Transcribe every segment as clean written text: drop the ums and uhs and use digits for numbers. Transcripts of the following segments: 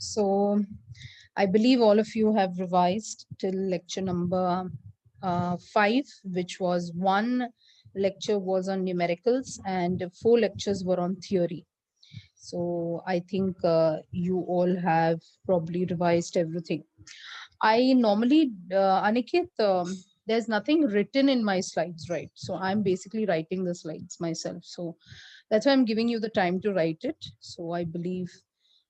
So I believe all of you have revised till lecture number 5, which was one lecture was on numericals and 4 lectures were on theory. So I think you all have probably revised everything. I normally, Aniket, there's nothing written in my slides, right? So I'm basically writing the slides myself. So that's why I'm giving you the time to write it. So I believe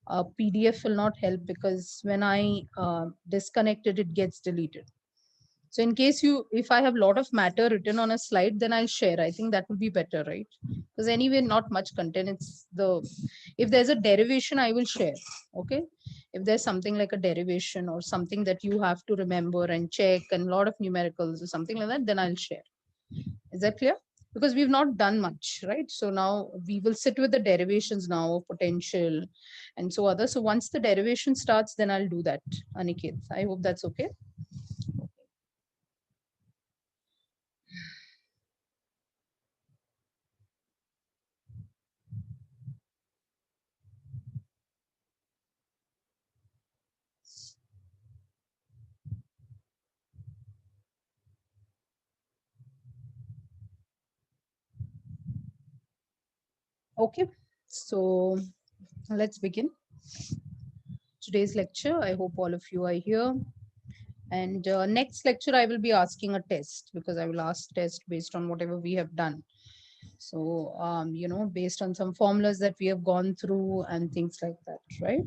PDF will not help because when I disconnect it, it gets deleted. So in case you, if I have a lot of matter written on a slide, then I'll share. I think that would be better, right? Because anyway, not much content. It's the, if there's a derivation, I will share. Okay. If there's something like a derivation or something that you have to remember and check and a lot of numericals or something like that, then I'll share. Is that clear? Because we've not done much, right? So now we will sit with the derivations now of potential and so other. So once the derivation starts, then I'll do that, Aniket. I hope that's okay. Okay, so let's begin today's lecture. I hope all of you are here. And next lecture, I will be asking a test because I will ask test based on whatever we have done. So, based on some formulas that we have gone through and things like that, right?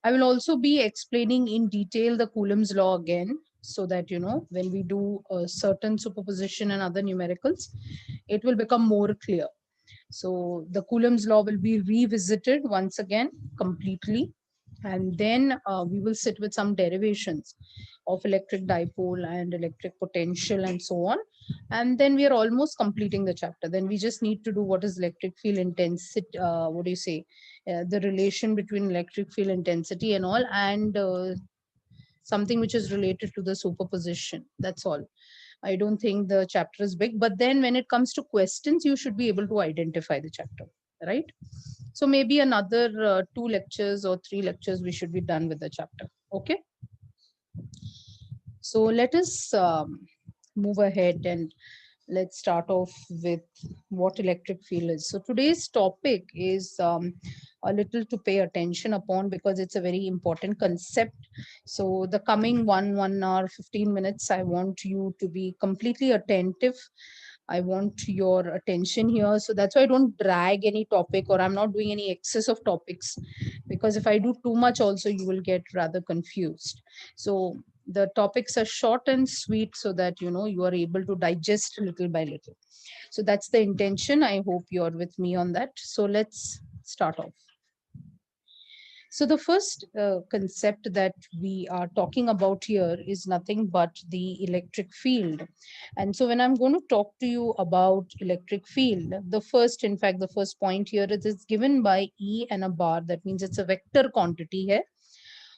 I will also be explaining in detail the Coulomb's law again, so that, when we do a certain superposition and other numericals, it will become more clear. So the Coulomb's law will be revisited once again completely. And then we will sit with some derivations of electric dipole and electric potential and so on. And then we are almost completing the chapter. Then we just need to do what is electric field intensity, what do you say, the relation between electric field intensity and all, and something which is related to the superposition. That's all. I don't think the chapter is big, but then when it comes to questions, you should be able to identify the chapter, right? So maybe another 2 lectures or 3 lectures, we should be done with the chapter. Okay. So let us move ahead and let's start off with what electric field is. So today's topic is a little to pay attention upon because it's a very important concept. So the coming 1 hour, 15 minutes, I want you to be completely attentive. I want your attention here. So that's why I don't drag any topic or I'm not doing any excess of topics, because if I do too much also, you will get rather confused. So the topics are short and sweet so that you are able to digest little by little. So that's the intention. I hope you're with me on that. So let's start off. So the first concept that we are talking about here is nothing but the electric field. And so when I'm going to talk to you about electric field, the first, in fact, the first point here is given by E and a bar. That means it's a vector quantity है.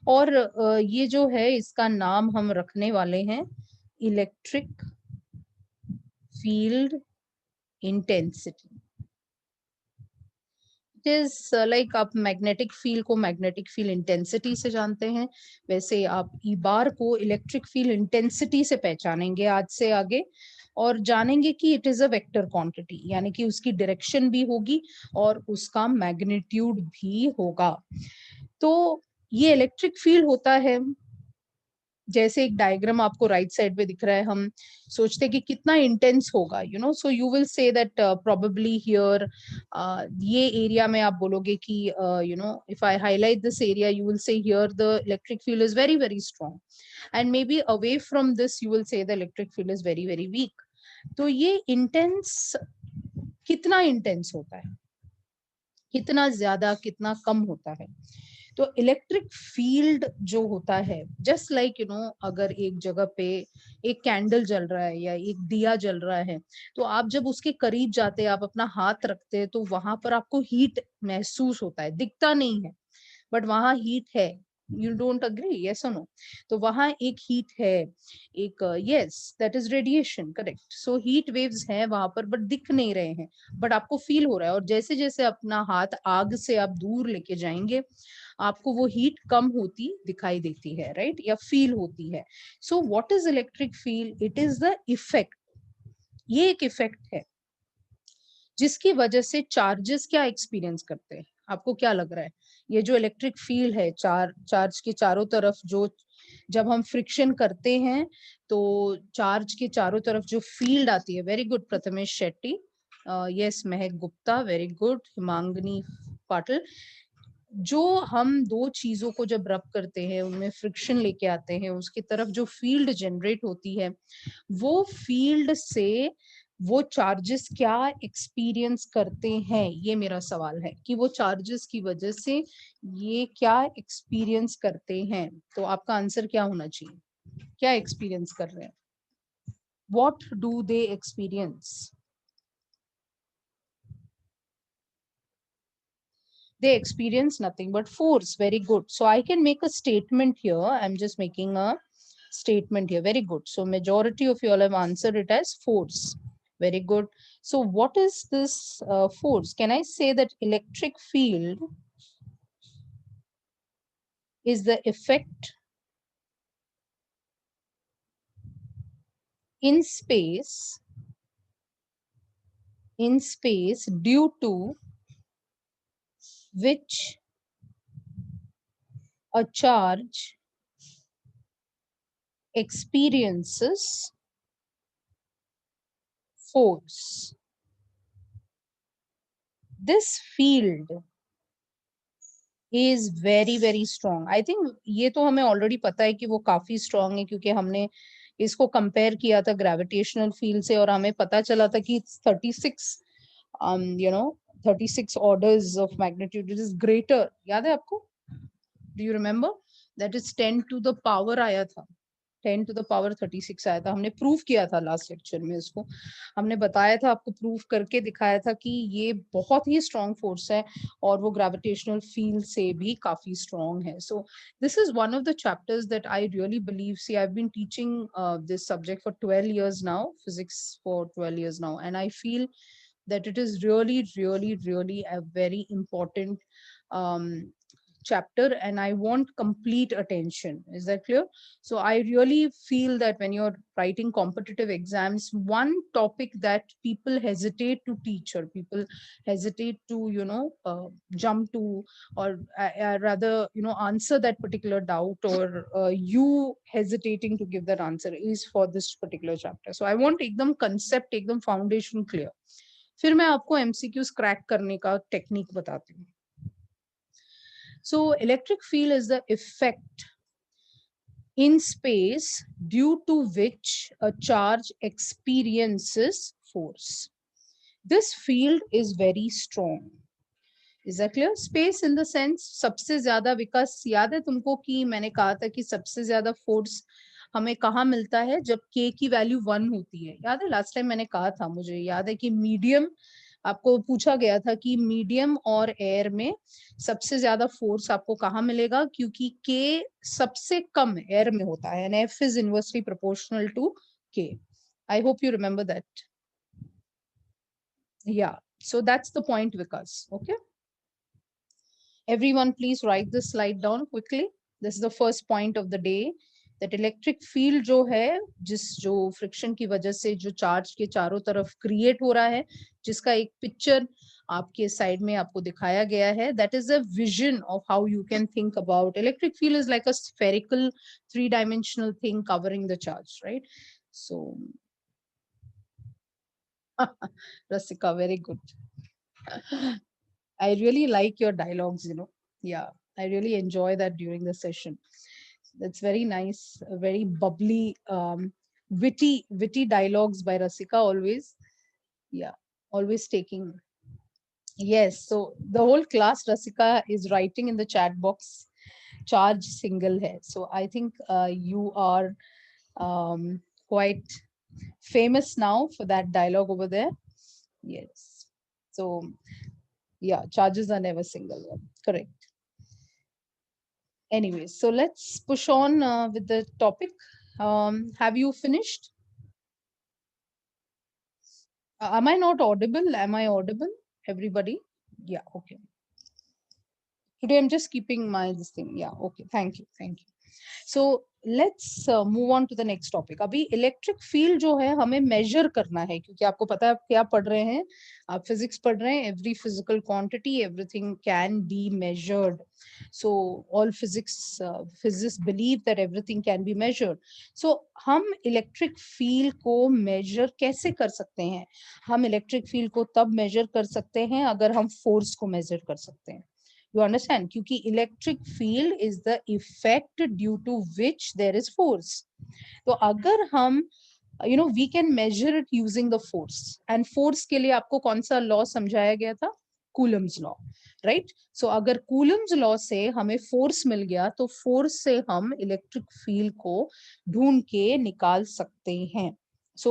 और ये जो है इसका नाम हम रखने वाले हैं electric field intensity. It is like आप मैग्नेटिक फील्ड को मैग्नेटिक फील्ड इंटेंसिटी से जानते हैं, वैसे आप ई बार को इलेक्ट्रिक फील्ड इंटेंसिटी से पहचानेंगे आज से आगे, और जानेंगे कि it is a vector quantity, यानी कि उसकी डायरेक्शन भी होगी और उसका मैग्नीट्यूड भी होगा. तो ये इलेक्ट्रिक फील्ड होता है, जैसे एक डायग्राम आपको राइट साइड पे दिख रहा है, हम सोचते हैं कि कितना इंटेंस होगा, so you will say that probably here ये एरिया में आप बोलोगे कि if I highlight this area you will say here the electric field is very very strong, and may be away from this you will say the electric field is very very weak. तो ये intense कितना intense होता है, कितना ज्यादा कितना कम होता है. तो इलेक्ट्रिक फील्ड जो होता है, जस्ट लाइक अगर एक जगह पे एक कैंडल जल रहा है या एक दिया जल रहा है, तो आप जब उसके करीब जाते हैं, आप अपना हाथ रखते हैं, तो वहां पर आपको हीट महसूस होता है, दिखता नहीं है बट वहां हीट है. You don't agree? Yes or no? तो वहां एक हीट है, एक yes that is radiation, correct. So heat waves हैं वहां पर बट दिख नहीं रहे हैं, बट आपको फील हो रहा है. और जैसे जैसे अपना हाथ आग से आप दूर लेके जाएंगे आपको वो हीट कम होती दिखाई देती है, राइट, या फील होती है. So what is electric field? It is the effect. ये एक इफेक्ट है जिसकी वजह से चार्जेस क्या एक्सपीरियंस करते हैं. आपको क्या लग रहा है? ये जो इलेक्ट्रिक फील्ड है चार्ज के चारों तरफ, जो जब हम फ्रिक्शन करते हैं तो चार्ज के चारों तरफ जो फील्ड आती है. Very good Prathamesh Shetty. Yes महक गुप्ता, वेरी गुड. हिमांगनी पाटिल. जो हम दो चीजों को जब रब करते हैं उनमें फ्रिक्शन लेके आते हैं, उसकी तरफ जो फील्ड जनरेट होती है, वो फील्ड से वो चार्जेस क्या एक्सपीरियंस करते हैं, ये मेरा सवाल है कि वो चार्जेस की वजह से ये क्या एक्सपीरियंस करते हैं. तो आपका आंसर क्या होना चाहिए? क्या एक्सपीरियंस कर रहे हैं? What do they experience? They experience nothing but force. Very good. So I can make a statement here. I'm just making a statement here. Very good. So majority of you all have answered it as force. Very good. So what is this force? Can I say that electric field is the effect in space due to which a charge experiences force. This field is very strong. I think ये तो हमें already पता है कि वो काफी strong है, क्योंकि हमने इसको कंपेयर किया था ग्रेविटेशनल फील्ड से और हमें पता चला था कि 36 you know 36 orders of magnitude. It is greater. याद है आपको? Do you remember? That is 10 to the power आया था. 10 to the power 36 आया था. हमने प्रूव किया था लास्ट लेक्चर में इसको. हमने बताया था, आपको प्रूव करके दिखाया था कि ये बहुत ही स्ट्रॉन्ग फोर्स है और वो ग्रेविटेशनल फील्ड से भी काफी स्ट्रॉन्ग है. So this is one of the chapters that I really believe. See I have been teaching this subject for 12 years now, physics for 12 years now, and I feel that it is really a very important um, chapter, and I want complete attention. Is that clear? So I really feel that when you're writing competitive exams, one topic that people hesitate to teach or people hesitate to, jump to, or rather, answer that particular doubt, or you hesitating to give that answer, is for this particular chapter. So I want ekdam concept, ekdam foundation clear. फिर मैं आपको MCQs crack करने का technique बताती हूँ. So electric field is the effect in space due to which a charge experiences force. This field is very strong. Is that clear? Space in the sense सबसे ज्यादा, विकास याद है तुमको कि मैंने कहा था कि सबसे ज्यादा फोर्स हमें कहाँ मिलता है? जब k की वैल्यू 1 होती है. याद है लास्ट टाइम मैंने कहा था, मुझे याद है कि मीडियम, आपको पूछा गया था कि मीडियम और एयर में सबसे ज्यादा फोर्स आपको कहाँ मिलेगा, क्योंकि k सबसे कम एयर में होता है, and F is inversely proportional to k. I hope you remember that. Yeah, so that's the point, Vikas. Okay. Everyone, please write this slide down quickly. This is the first point of the day. That electric field जो है, जो friction की वजह से जो charge के चारों तरफ क्रिएट हो रहा है, जिसका एक पिक्चर आपके साइड में आपको दिखाया गया है, that is a vision of how you can think about electric field is like a spherical 3-dimensional thing covering the charge, right? So Rasika, very good. I really like your dialogues, Yeah, I really enjoy that during the session. That's very nice, very bubbly, witty dialogues by Rasika always. Yeah, always taking. Yes, so the whole class, Rasika is writing in the chat box, charge single hai. So I think you are quite famous now for that dialogue over there. Yes. So yeah, charges are never single. Correct. Anyway, so let's push on with the topic. Have you finished? Am I not audible? Am I audible? Everybody? Yeah, okay. Today I'm just keeping my this thing. Yeah, okay. Thank you. Thank you. So let's move on to the next topic. अभी electric field जो है हमें major करना है, क्योंकि आपको पता है आप क्या पढ़ रहे हैं, आप फिजिक्स पढ़ रहे हैं. Every physical quantity, everything can be measured. So all physics believe that everything can be measured. So हम इलेक्ट्रिक फील्ड को मेजर कैसे कर सकते हैं? हम इलेक्ट्रिक फील्ड को तब मेजर कर सकते हैं अगर हम फोर्स को मेजर कर सकते हैं. You understand? क्योंकि electric field is the effect due to which there is force. तो अगर हम we can measure it using the force. And force के लिए आपको कौन सा लॉ समझाया गया था? Coulomb's law, right? सो अगर कूलम्स लॉ से हमें फोर्स मिल गया तो फोर्स से हम इलेक्ट्रिक फील्ड को ढूंढ के निकाल सकते हैं. So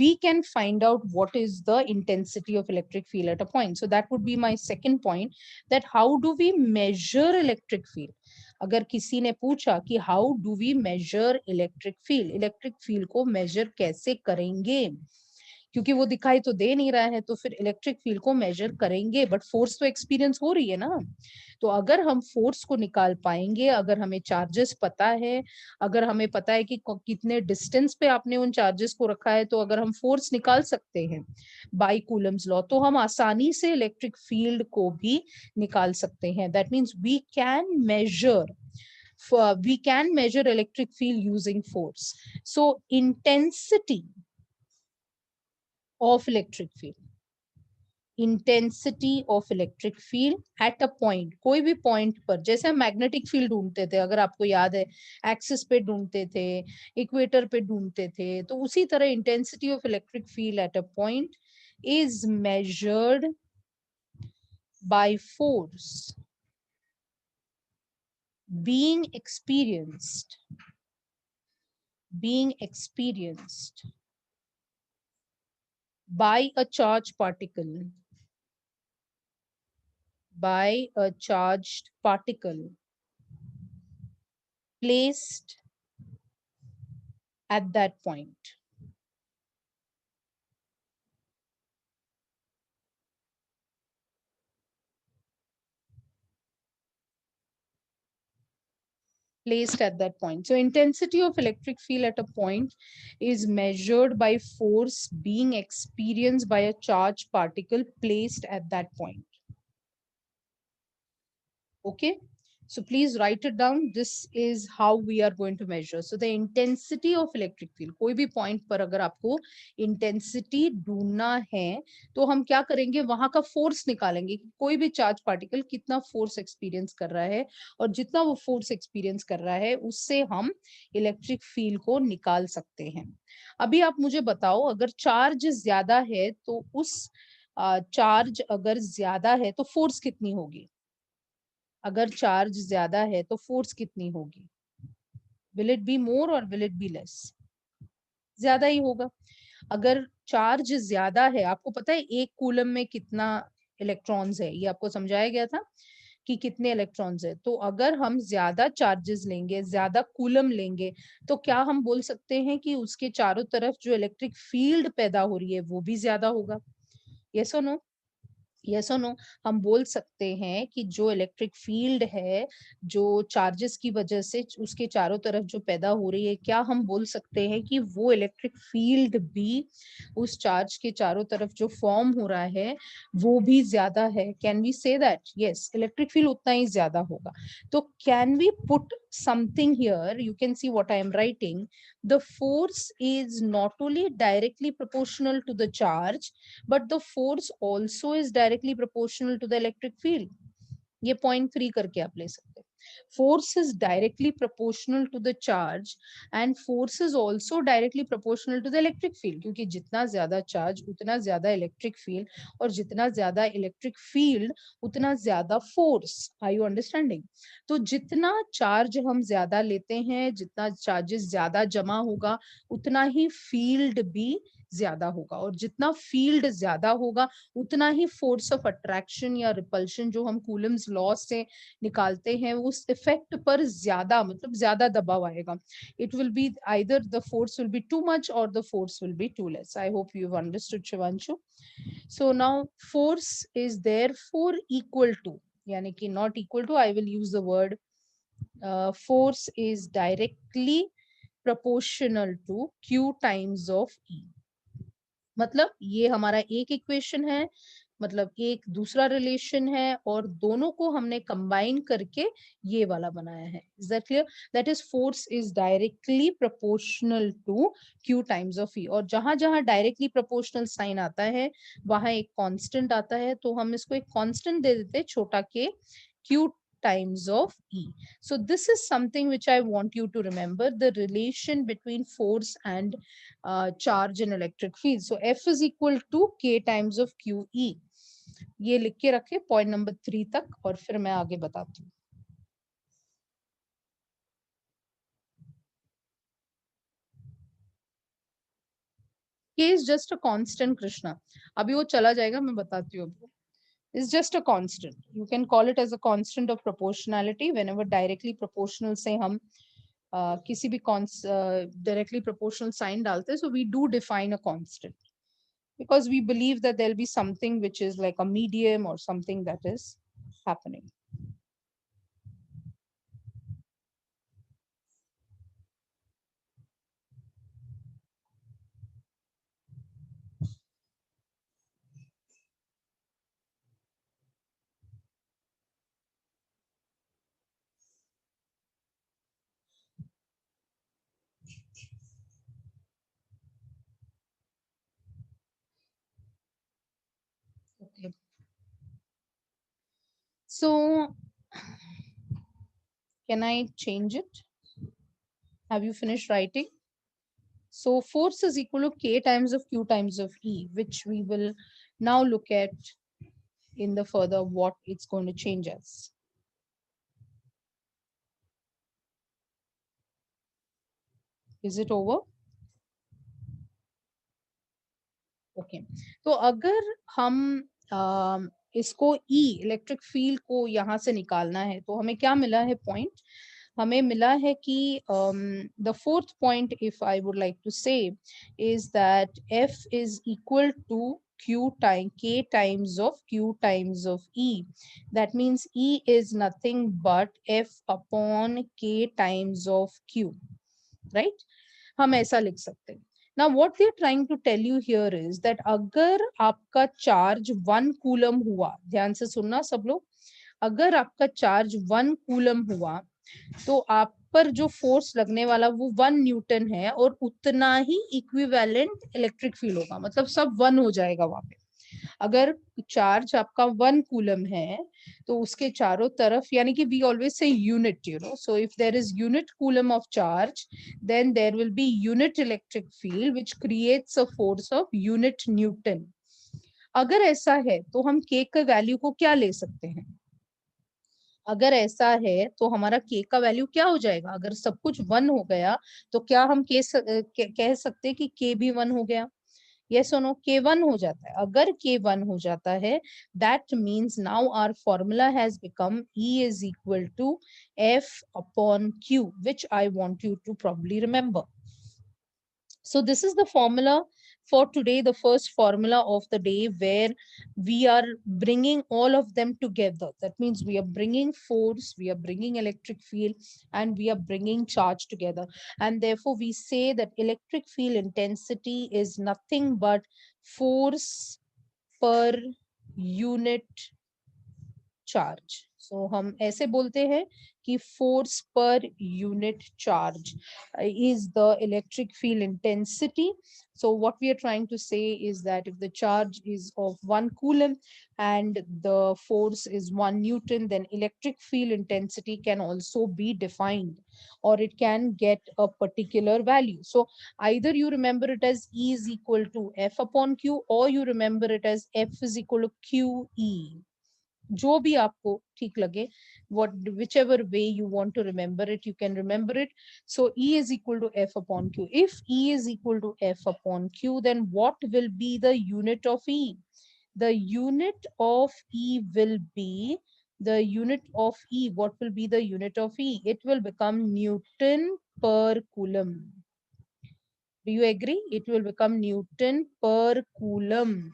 we can find out what is the intensity of electric field at a point. So that would be my second point, that how do we measure electric field? अगर किसी ने पूछा कि how do we measure electric field, electric field को major कैसे करेंगे, क्योंकि वो दिखाई तो दे नहीं रहा है, तो फिर इलेक्ट्रिक फील्ड को मेजर करेंगे, बट फोर्स तो एक्सपीरियंस हो रही है ना. तो अगर हम फोर्स को निकाल पाएंगे, अगर हमें चार्जेस पता है, अगर हमें पता है कि कितने डिस्टेंस पे आपने उन चार्जेस को रखा है, तो अगर हम फोर्स निकाल सकते हैं बाय कूलम्स लॉ, तो हम आसानी से इलेक्ट्रिक फील्ड को भी निकाल सकते हैं. That means we can measure electric field using force. So intensity of electric field, intensity of electric field at a point, कोई भी पॉइंट पर. जैसे हम मैग्नेटिक फील्ड ढूंढते थे, अगर आपको याद है, एक्सिस पे ढूंढते थे, इक्वेटर पे ढूंढते थे, तो उसी तरह intensity of electric field at a point is measured by force being experienced by a charged particle, placed at that point. Placed at that point. So intensity of electric field at a point is measured by force being experienced by a charged particle placed at that point. Okay, so please write it down. This is how we are going to measure. So the intensity of electric field, कोई भी point पर अगर आपको intensity ढूंढना है, तो हम क्या करेंगे, वहां का force निकालेंगे कि कोई भी charge particle कितना force experience कर रहा है, और जितना वो force experience कर रहा है उससे हम electric field को निकाल सकते हैं. अभी आप मुझे बताओ, अगर charge ज्यादा है तो उस charge अगर ज्यादा है तो force कितनी होगी? अगर चार्ज ज्यादा है तो फोर्स कितनी होगी? विल इट बी मोर और विल इट बी लेस? ज्यादा ही होगा. अगर चार्ज ज्यादा है, आपको पता है एक कूलम में कितना इलेक्ट्रॉन्स है, ये आपको समझाया गया था कि कितने इलेक्ट्रॉन्स है. तो अगर हम ज्यादा चार्जेस लेंगे, ज्यादा कूलम लेंगे, तो क्या हम बोल सकते हैं कि उसके चारों तरफ जो इलेक्ट्रिक फील्ड पैदा हो रही है वो भी ज्यादा होगा? यस और नो? यस और नो? हम बोल सकते हैं कि जो इलेक्ट्रिक फील्ड है, जो चार्जेस की वजह से उसके चारों तरफ जो पैदा हो रही है, क्या हम बोल सकते हैं कि वो इलेक्ट्रिक फील्ड भी उस चार्ज के चारों तरफ जो फॉर्म हो रहा है वो भी ज्यादा है? Can we say that? Yes, electric field उतना ही ज्यादा होगा. तो can we put something here? You can see what I am writing. The force is not only directly proportional to the charge, but the force also is directly proportional to the electric field. ये point 3 करके आप ले सकते हैं. Force is directly proportional to the charge and force is also directly proportional to the electric field, क्योंकि जितना ज्यादा charge उतना ज्यादा electric field, और जितना ज्यादा electric field उतना ज्यादा force. Are you understanding? तो जितना charge हम ज्यादा लेते हैं, जितना charges ज्यादा जमा होगा, उतना ही field भी ज्यादा होगा, और जितना फील्ड ज्यादा होगा उतना ही फोर्स ऑफ अट्रैक्शन या रिपल्शन जो हम कूलम्स लॉ से निकालते हैं उस इफेक्ट पर ज्यादा, मतलब ज्यादा दबाव आएगा. It will be either the force will be too much or the force will be too less. I hope you've understood, Shivanshu. So now force is therefore equal to, yani ki not equal to, I will use the word force is directly proportional to Q times of E. मतलब ये हमारा एक equation है, मतलब एक दूसरा relation है, और दोनों को हमने कंबाइन करके ये वाला बनाया है. Is that clear? That is force is directly proportional to Q times of E. और जहां जहां डायरेक्टली प्रोपोर्शनल साइन आता है वहां एक कांस्टेंट आता है, तो हम इसको एक कांस्टेंट दे देते हैं छोटा के, Q times of E. So this is something which I want you to remember, the relation between force and charge in electric field. So F is equal to K times of QE. ये लिख के रखे point number 3 तक, और फिर मैं आगे बताती हूँ. K is just a constant, Krishna. अभी वो चला जाएगा, मैं बताती हूँ. Is just a constant. You can call it as a constant of proportionality whenever directly proportional से हम किसी भी directly proportional sign डालते हैं. So we do define a constant because we believe that there'll be something which is like a medium or something that is happening. Okay. So can I change it? Have you finished writing? So force is equal to K times of Q times of E, which we will now look at in the further what it's going to change as. Is it over? Okay. तो अगर हम इसको ई electric field को यहाँ से निकालना है तो हमें क्या मिला है पॉइंट? हमें मिला है कि the fourth point if I would like to say is that F is equal to q time k times of q times of e. That means e is nothing but f upon k times of q, right? हम ऐसा लिख सकते हैं. Now what we are trying to tell you here is that अगर आपका charge 1 coulomb हुआ, ध्यान से सुनना सब लोग, अगर आपका चार्ज 1 कूलम हुआ तो आप पर जो फोर्स लगने वाला वो 1 न्यूटन है, और उतना ही इक्विवेलेंट इलेक्ट्रिक फील्ड होगा, मतलब सब 1 हो जाएगा वहां पे. अगर चार्ज आपका 1 कूलम है तो उसके चारों तरफ, यानी कि we always say unit, you know, so if there is unit coulomb of charge then there will be unit electric field which creates a force of unit newton. अगर ऐसा है तो हम k का वैल्यू को क्या ले सकते हैं? अगर ऐसा है तो हमारा k का वैल्यू क्या हो जाएगा? अगर सब कुछ 1 हो गया तो क्या हम कह सकते हैं कि k भी 1 हो गया? Yes or no? K1 हो जाता है. अगर K1 हो जाता है, that means now our formula has become E is equal to F upon Q, which I want you to probably remember. So this is the formula for today, the first formula of the day, where we are bringing all of them together. That means we are bringing force, we are bringing electric field, and we are bringing charge together. And therefore we say that electric field intensity is nothing but force per unit charge. So हम ऐसे बोलते हैं कि force per unit charge is the electric field intensity. So what we are trying to say is that if the charge is of 1 coulomb and the force is 1 Newton, then electric field intensity can also be defined, or it can get a particular value. So either you remember it as E is equal to F upon Q, or you remember it as F is equal to QE. जो भी आपको ठीक लगे, what whichever way you want to remember it, you can remember it. So E is equal to F upon Q. If E is equal to F upon Q, then what will be the unit of E? The unit of E will be the unit of E. What will be the unit of E? It will become Newton per Coulomb. Do you agree? It will become Newton per Coulomb.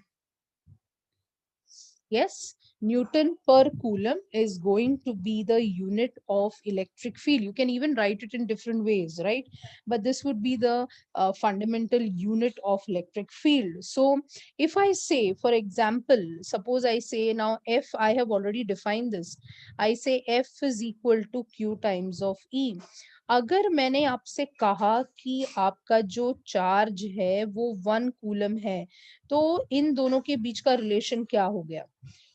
Yes, Newton per Coulomb is going to be the unit of electric field. You can even write it in different ways, right? But this would be the fundamental unit of electric field. So if I say, for example, suppose I say now F, I have already defined this. I say F is equal to Q times of E. अगर मैंने आपसे कहा कि आपका जो charge है वो 1 coulomb है, तो इन दोनों के बीच का रिलेशन क्या हो गया?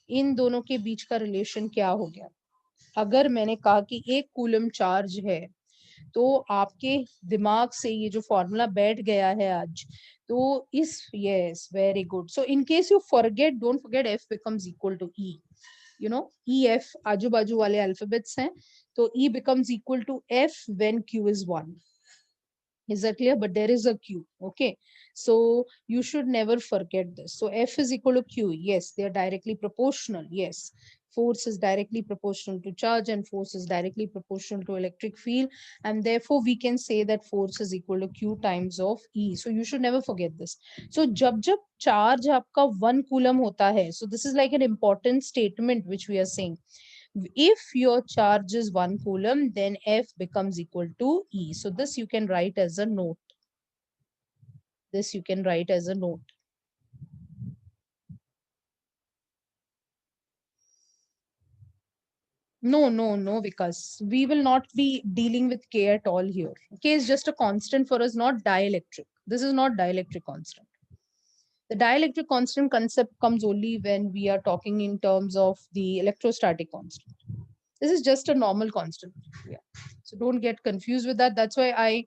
इन दोनों के बीच का रिलेशन क्या हो गया? अगर मैंने कहा कि 1 कूलम चार्ज है, तो आपके दिमाग से ये जो फॉर्मूला बैठ गया है आज, तो इस yes very good. So in case you forget, don't forget F becomes equal to E. You know E F आजू बाजू वाले अल्फाबेट्स हैं, तो E becomes equal to F when Q is 1. Is that clear? But there is a Q. Okay. So you should never forget this. So F is equal to Q. Yes, they are directly proportional. Yes. Force is directly proportional to charge and force is directly proportional to electric field. And therefore we can say that force is equal to Q times of E. So you should never forget this. So जब जब charge आपका 1 coulomb होता है, so this is like an important statement which we are saying. If your charge is 1 coulomb, then F becomes equal to E. So this you can write as a note. This you can write as a note. No, because we will not be dealing with K at all here. K is just a constant for us, not dielectric. This is not dielectric constant. The dielectric constant concept comes only when we are talking in terms of the electrostatic constant. This is just a normal constant. Yeah. So don't get confused with that. That's why I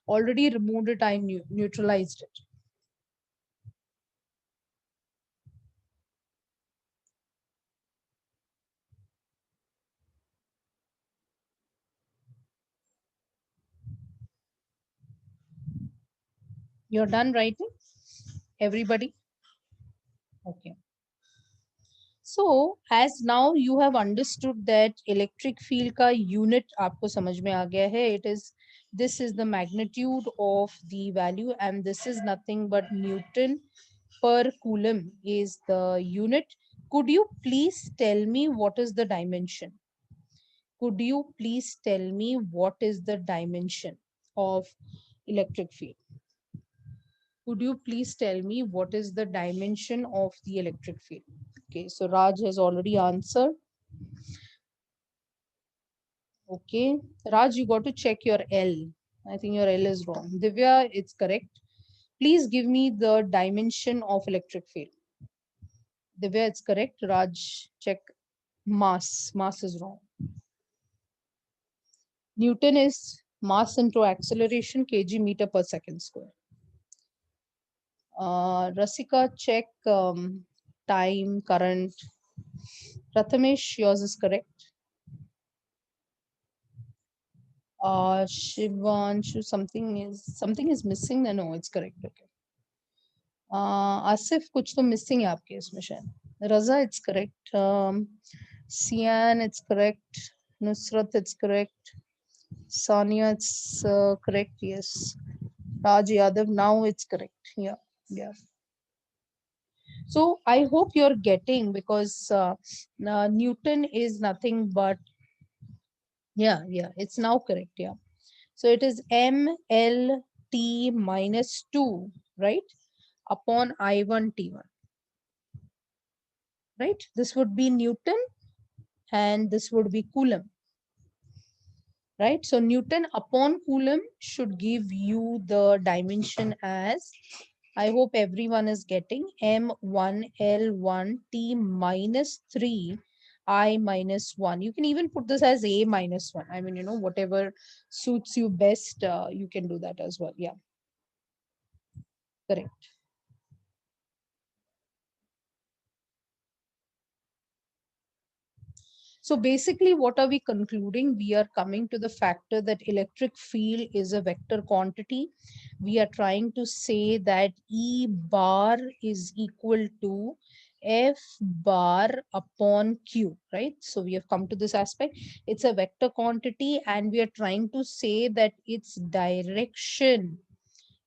already removed it. I neutralized it. You're done writing? Everybody? Okay. So as now you have understood that electric field का unit आपको समझ में आ गया है. It is, this is the magnitude of the value and this is nothing but Newton per Coulomb is the unit. Could you please tell me what is the dimension? Could you please tell me what is the dimension of electric field? Could you please tell me what is the dimension of the electric field? Okay, so Raj has already answered. Okay, Raj, you got to check your L. I think your L is wrong. Divya, it's correct. Please give me the dimension of electric field. Divya, it's correct. Raj, check mass. Mass is wrong. Newton is mass into acceleration, kg meter per second square. Rasika, check time, current. Prathamesh, yours is correct. Shivanshu, something is missing. No, it's correct. Okay. Asif, कुछ तो missing है आपके इसमें शायद. Raza, it's correct. Sian, it's correct. Nusrat, it's correct. Sonia, it's correct. Yes. Raj Yadav, now it's correct. Yeah, yeah. So I hope you're getting, because Newton is nothing but, yeah, it's now correct. Yeah. So it is MLT minus 2, right? Upon I1 T1, right? This would be Newton and this would be Coulomb, right? So Newton upon Coulomb should give you the dimension as, I hope everyone is getting, M1L1T minus 3 I minus 1. You can even put this as A minus 1. I mean, you know, whatever suits you best, you can do that as well. Yeah, correct. So basically, what are we concluding? We are coming to the factor that electric field is a vector quantity. We are trying to say that E bar is equal to F bar upon Q, right? So we have come to this aspect. It's a vector quantity, and we are trying to say that its direction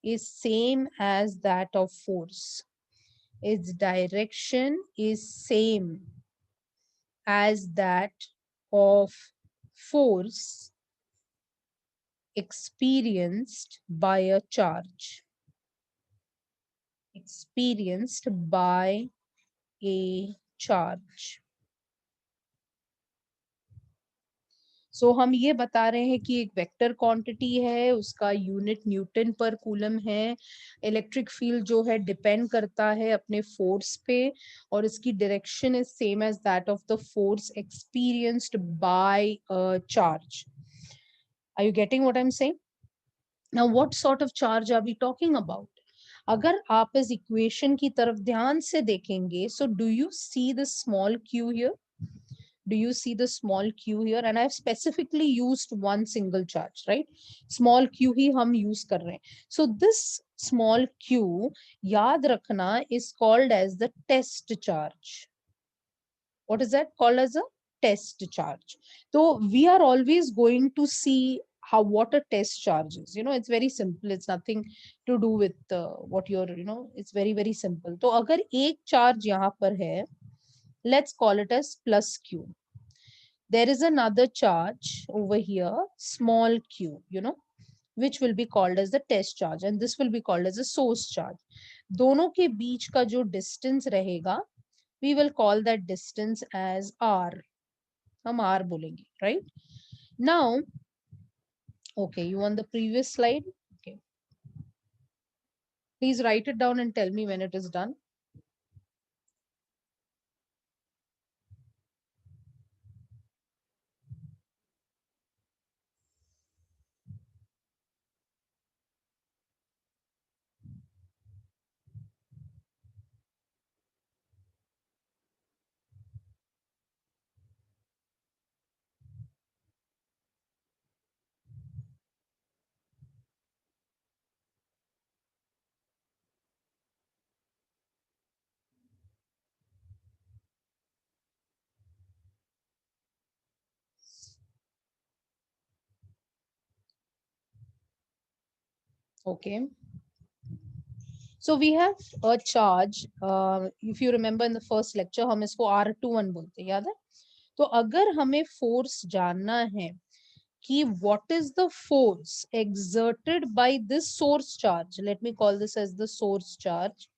is same as that of force. Its direction is same as that of force experienced by a charge. Experienced by a charge. सो हम ये बता रहे हैं कि एक vector quantity है, उसका unit Newton पर कूलम है, इलेक्ट्रिक फील्ड जो है डिपेंड करता है अपने फोर्स पे, और इसकी direction is same as that of the force experienced by a charge. Are you getting what I am saying? Now what sort of charge are we talking about? अगर आप इस इक्वेशन की तरफ ध्यान से देखेंगे, so do you see the small Q here? Do you see the small q here? And I've specifically used one single charge, right? Small q ही हम use कर रहे हैं. So this small q, याद रखना, is called as the test charge. What is that called? As a test charge. So we are always going to see how what a test charge is. You know, it's very simple. It's nothing to do with what you're, you know, it's very, very simple. तो अगर एक charge यहाँ पर है, let's call it as plus q. There is another charge over here, small q, you know, which will be called as the test charge, and this will be called as a source charge. दोनों के बीच का जो distance रहेगा, we will call that distance as r. हम r बोलेंगे, right? Now, okay, you want the previous slide? Okay. Please write it down and tell me when it is done. Okay. So we have a charge. If you remember in the first lecture, हम इसको R21 बोलते हैं, याद है? तो अगर हमें force जानना है कि what is the force exerted by this source charge, let me call this as the source charge.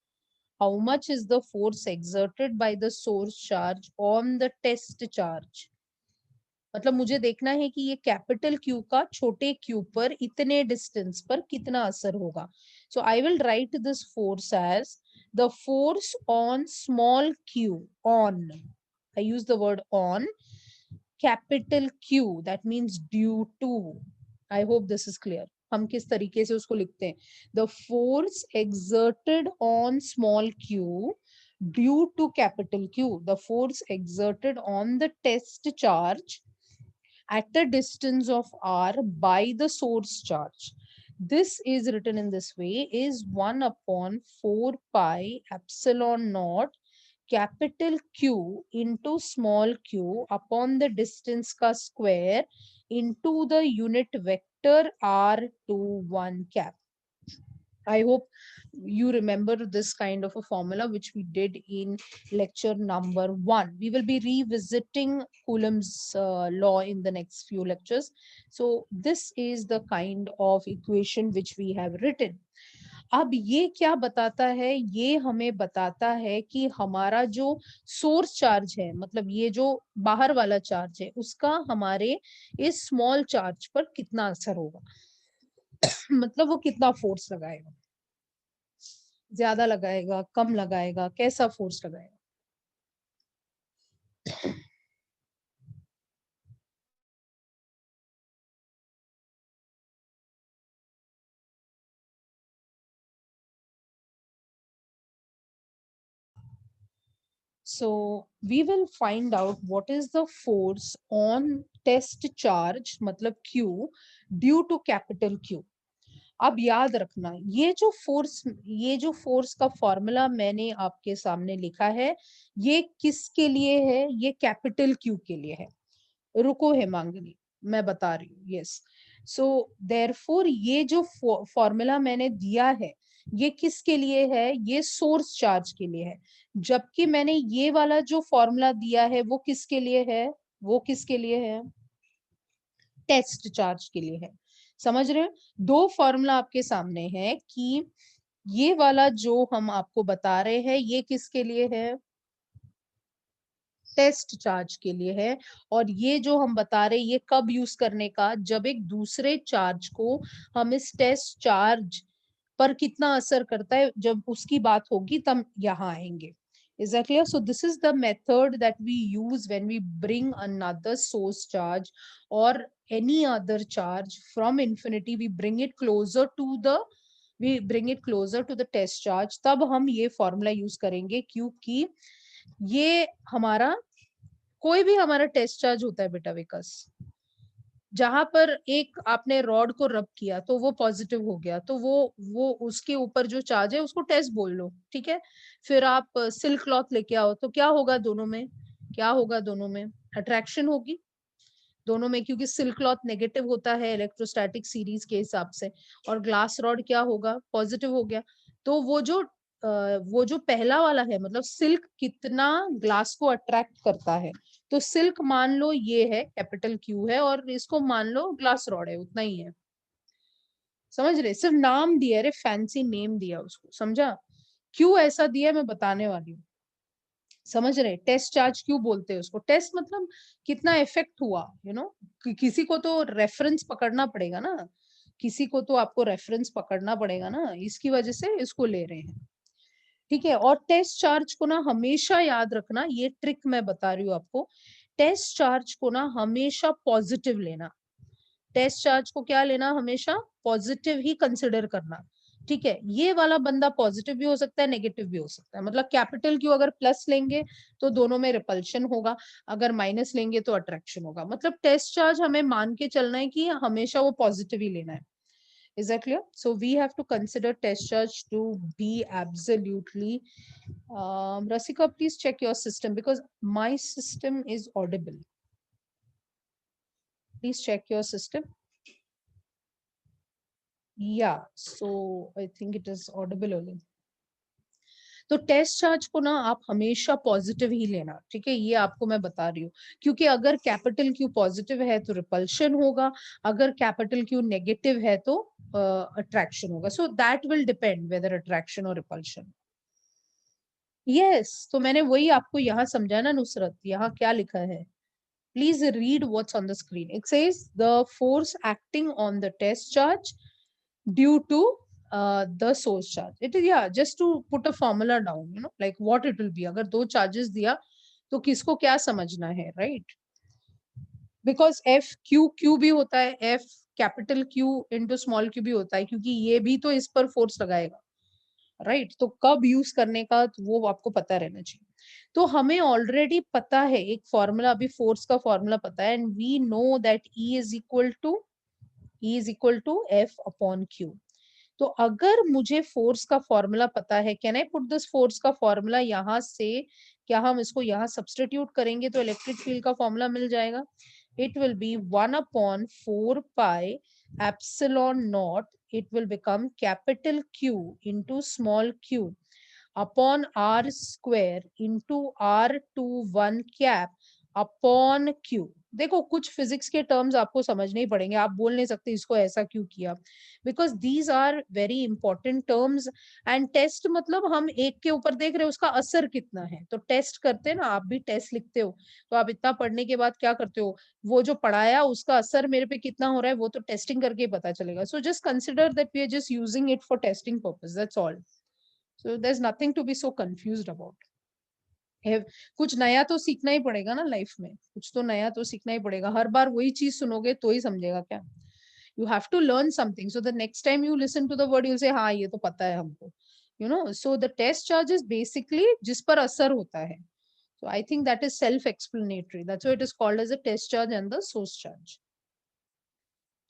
How much is the force exerted by the source charge on the test charge? मतलब मुझे देखना है कि ये capital Q का छोटे Q पर इतने डिस्टेंस पर कितना असर होगा. So I will write this force as the force on small Q, on, I use the word on capital Q, that means due to. I hope this is clear. हम किस तरीके से उसको लिखते हैं? The force exerted on small Q due to capital Q, the force exerted on the test charge at a distance of r by the source charge. This is written in this way, is 1 upon 4 pi epsilon naught capital Q into small q upon the distance ka square into the unit vector r21 cap. I hope you remember this kind of a formula which we did in lecture number 1. We will be revisiting Coulomb's law in the next few lectures. So this is the kind of equation which we have written. अब ये क्या बताता है? ये हमें बताता है कि हमारा जो सोर्स चार्ज है, मतलब ये जो बाहर वाला चार्ज है, उसका हमारे इस स्मॉल चार्ज पर कितना असर होगा. मतलब वो कितना फोर्स लगाएगा, ज्यादा लगाएगा, कम लगाएगा, कैसा फोर्स लगाएगा. So we will find out what is the force on test charge मतलब Q due to capital Q. अब याद रखना ये जो फोर्स का फॉर्मूला मैंने आपके सामने लिखा है, ये किसके लिए है? ये कैपिटल क्यू के लिए है। रुको हेमांगनी, मैं बता रही हूँ। यस, सो देयरफॉर ये जो फॉर्मूला मैंने दिया है, ये किसके लिए है? ये सोर्स चार्ज के लिए है। जबकि मैंने ये वाला जो फॉर्मूला दिया है वो किसके लिए है? वो किसके लिए है? टेस्ट चार्ज के लिए है। समझ रहे हैं? दो फॉर्मूला आपके सामने है कि ये वाला जो हम आपको बता रहे हैं ये किसके लिए है? टेस्ट चार्ज के लिए है। और ये जो हम बता रहे हैं ये कब यूज करने का? जब एक दूसरे चार्ज को हम इस टेस्ट चार्ज पर कितना असर करता है जब उसकी बात होगी तब यहाँ आएंगे। Is that clear? So this is the method that we use when we bring another source charge or any other charge from infinity. We bring it closer to the test charge. तब हम ये formula use करेंगे, क्योंकि ये हमारा कोई भी हमारा टेस्ट चार्ज होता है बेटा विकास, जहां पर एक आपने रॉड को रब किया तो वो पॉजिटिव हो गया, तो वो उसके ऊपर जो चार्ज है उसको टेस्ट बोल लो, ठीक है। फिर आप सिल्क क्लॉथ लेके आओ तो क्या होगा दोनों में? क्या होगा दोनों में? अट्रैक्शन होगी दोनों में, क्योंकि सिल्क क्लॉथ नेगेटिव होता है इलेक्ट्रोस्टैटिक सीरीज के हिसाब से, और ग्लास रॉड क्या होगा? पॉजिटिव हो गया। तो वो जो पहला वाला है, मतलब सिल्क कितना ग्लास को अट्रैक्ट करता है, तो सिल्क मान लो ये है, कैपिटल क्यू है, और इसको मान लो ग्लास रॉड है, उतना ही है। समझ रहे? सिर्फ नाम दिया, अरे फैंसी नेम दिया उसको, समझा? क्यों ऐसा दिया मैं बताने वाली हूँ। समझ रहे? टेस्ट चार्ज क्यों बोलते हैं उसको? टेस्ट मतलब कितना इफेक्ट हुआ, किसी को तो रेफरेंस पकड़ना पड़ेगा ना, किसी को तो आपको रेफरेंस पकड़ना पड़ेगा ना, इसकी वजह से इसको ले रहे हैं। ठीक है, और टेस्ट चार्ज को ना हमेशा याद रखना, ये ट्रिक मैं बता रही हूँ आपको। टेस्ट चार्ज को ना हमेशा पॉजिटिव लेना। टेस्ट चार्ज को क्या लेना? हमेशा पॉजिटिव ही कंसिडर करना। ठीक है, ये वाला बंदा पॉजिटिव भी हो सकता है, नेगेटिव भी हो सकता है। मतलब कैपिटल क्यू अगर प्लस लेंगे तो दोनों में रिपल्शन होगा, अगर माइनस लेंगे तो अट्रैक्शन होगा। मतलब टेस्ट चार्ज हमें मान के चलना है कि हमेशा वो पॉजिटिव ही लेना है। Is that clear? So we have to consider test charge to be absolutely. Rasika, please check your system because my system is audible. Please check your system. Yeah, so I think it is audible only. तो test charge को ना आप हमेशा positive ही लेना, ठीक है, ये आपको मैं बता रही हूँ। क्योंकि अगर कैपिटल क्यू पॉजिटिव है तो रिपल्शन होगा, अगर कैपिटल क्यू नेगेटिव है तो अट्रैक्शन होगा। So that will depend whether attraction और रिपल्शन। यस, तो मैंने वही आपको यहाँ समझाना नुसरत, यहाँ क्या लिखा है? Please read what's on the screen. It says the force acting on the test charge due to the source charge. It is, yeah, just to put a formula down, like what it will be. अगर दो charges दिया तो किसको क्या समझना है, right? Because F Q Q भी होता है, F capital Q into small q भी होता है, क्योंकि ये भी तो इस पर फोर्स लगाएगा, राइट? तो कब यूज करने का तो वो आपको पता रहना चाहिए। तो हमें ऑलरेडी पता है एक फॉर्मूला, अभी फोर्स का फॉर्मूला पता है, and we know that E is equal to F upon Q। तो अगर मुझे फोर्स का फॉर्मूला पता है, can I put this force का फॉर्मूला यहाँ से? क्या हम इसको यहाँ सब्स्टिट्यूट करेंगे तो इलेक्ट्रिक फील्ड का फॉर्मूला मिल जाएगा? It will be 1/4 pi epsilon naught. It will become capital Q into small q upon r square into r21 cap upon Q. देखो कुछ फिजिक्स के टर्म्स आपको समझने ही पड़ेंगे, आप बोल नहीं सकते इसको ऐसा क्यों किया, because these are very important terms. And test मतलब हम एक के ऊपर देख रहे हैं उसका असर कितना है, तो टेस्ट करते हैं ना, आप भी टेस्ट लिखते हो तो आप इतना पढ़ने के बाद क्या करते हो, वो जो पढ़ाया उसका असर मेरे पे कितना हो रहा है वो तो टेस्टिंग करके पता चलेगा। So just consider that we are just using it for testing purpose, that's all. So there is nothing to be so confused about. कुछ नया तो सीखना ही पड़ेगा ना लाइफ में, कुछ तो नया तो सीखना ही पड़ेगा। हर बार वही चीज सुनोगे तो ही समझेगा क्या? You have to learn something so the next time you listen to the word you say हाँ ये तो पता है हमको, so the test charge is basically जिस पर असर होता है, So I think that is self-explanatory. That's why it is called as a test charge and the source charge.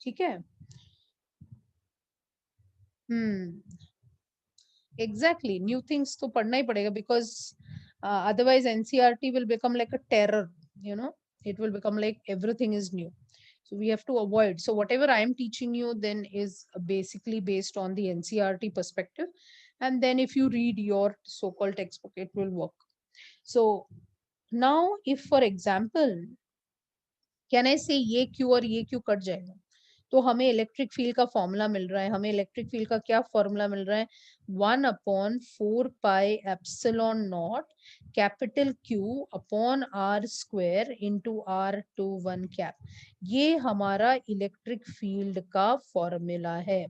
ठीक है? Exactly. New things तो पढ़ना ही पड़ेगा because otherwise NCERT will become like a terror. You know, it will become like everything is new. So we have to avoid. So whatever I am teaching you then is basically based on the NCERT perspective, and then if you read your so-called textbook, it will work. So now, if for example, can I say ये क्यों और ये क्यों cut जाएगा? तो हमें electric field का formula मिल रहा है. हमें इलेक्ट्रिक फील्ड का क्या फॉर्मूला मिल रहा है? 1/4 pi epsilon naught capital Q upon R square into R21 cap. ये हमारा इलेक्ट्रिक फील्ड का फॉर्मूला है.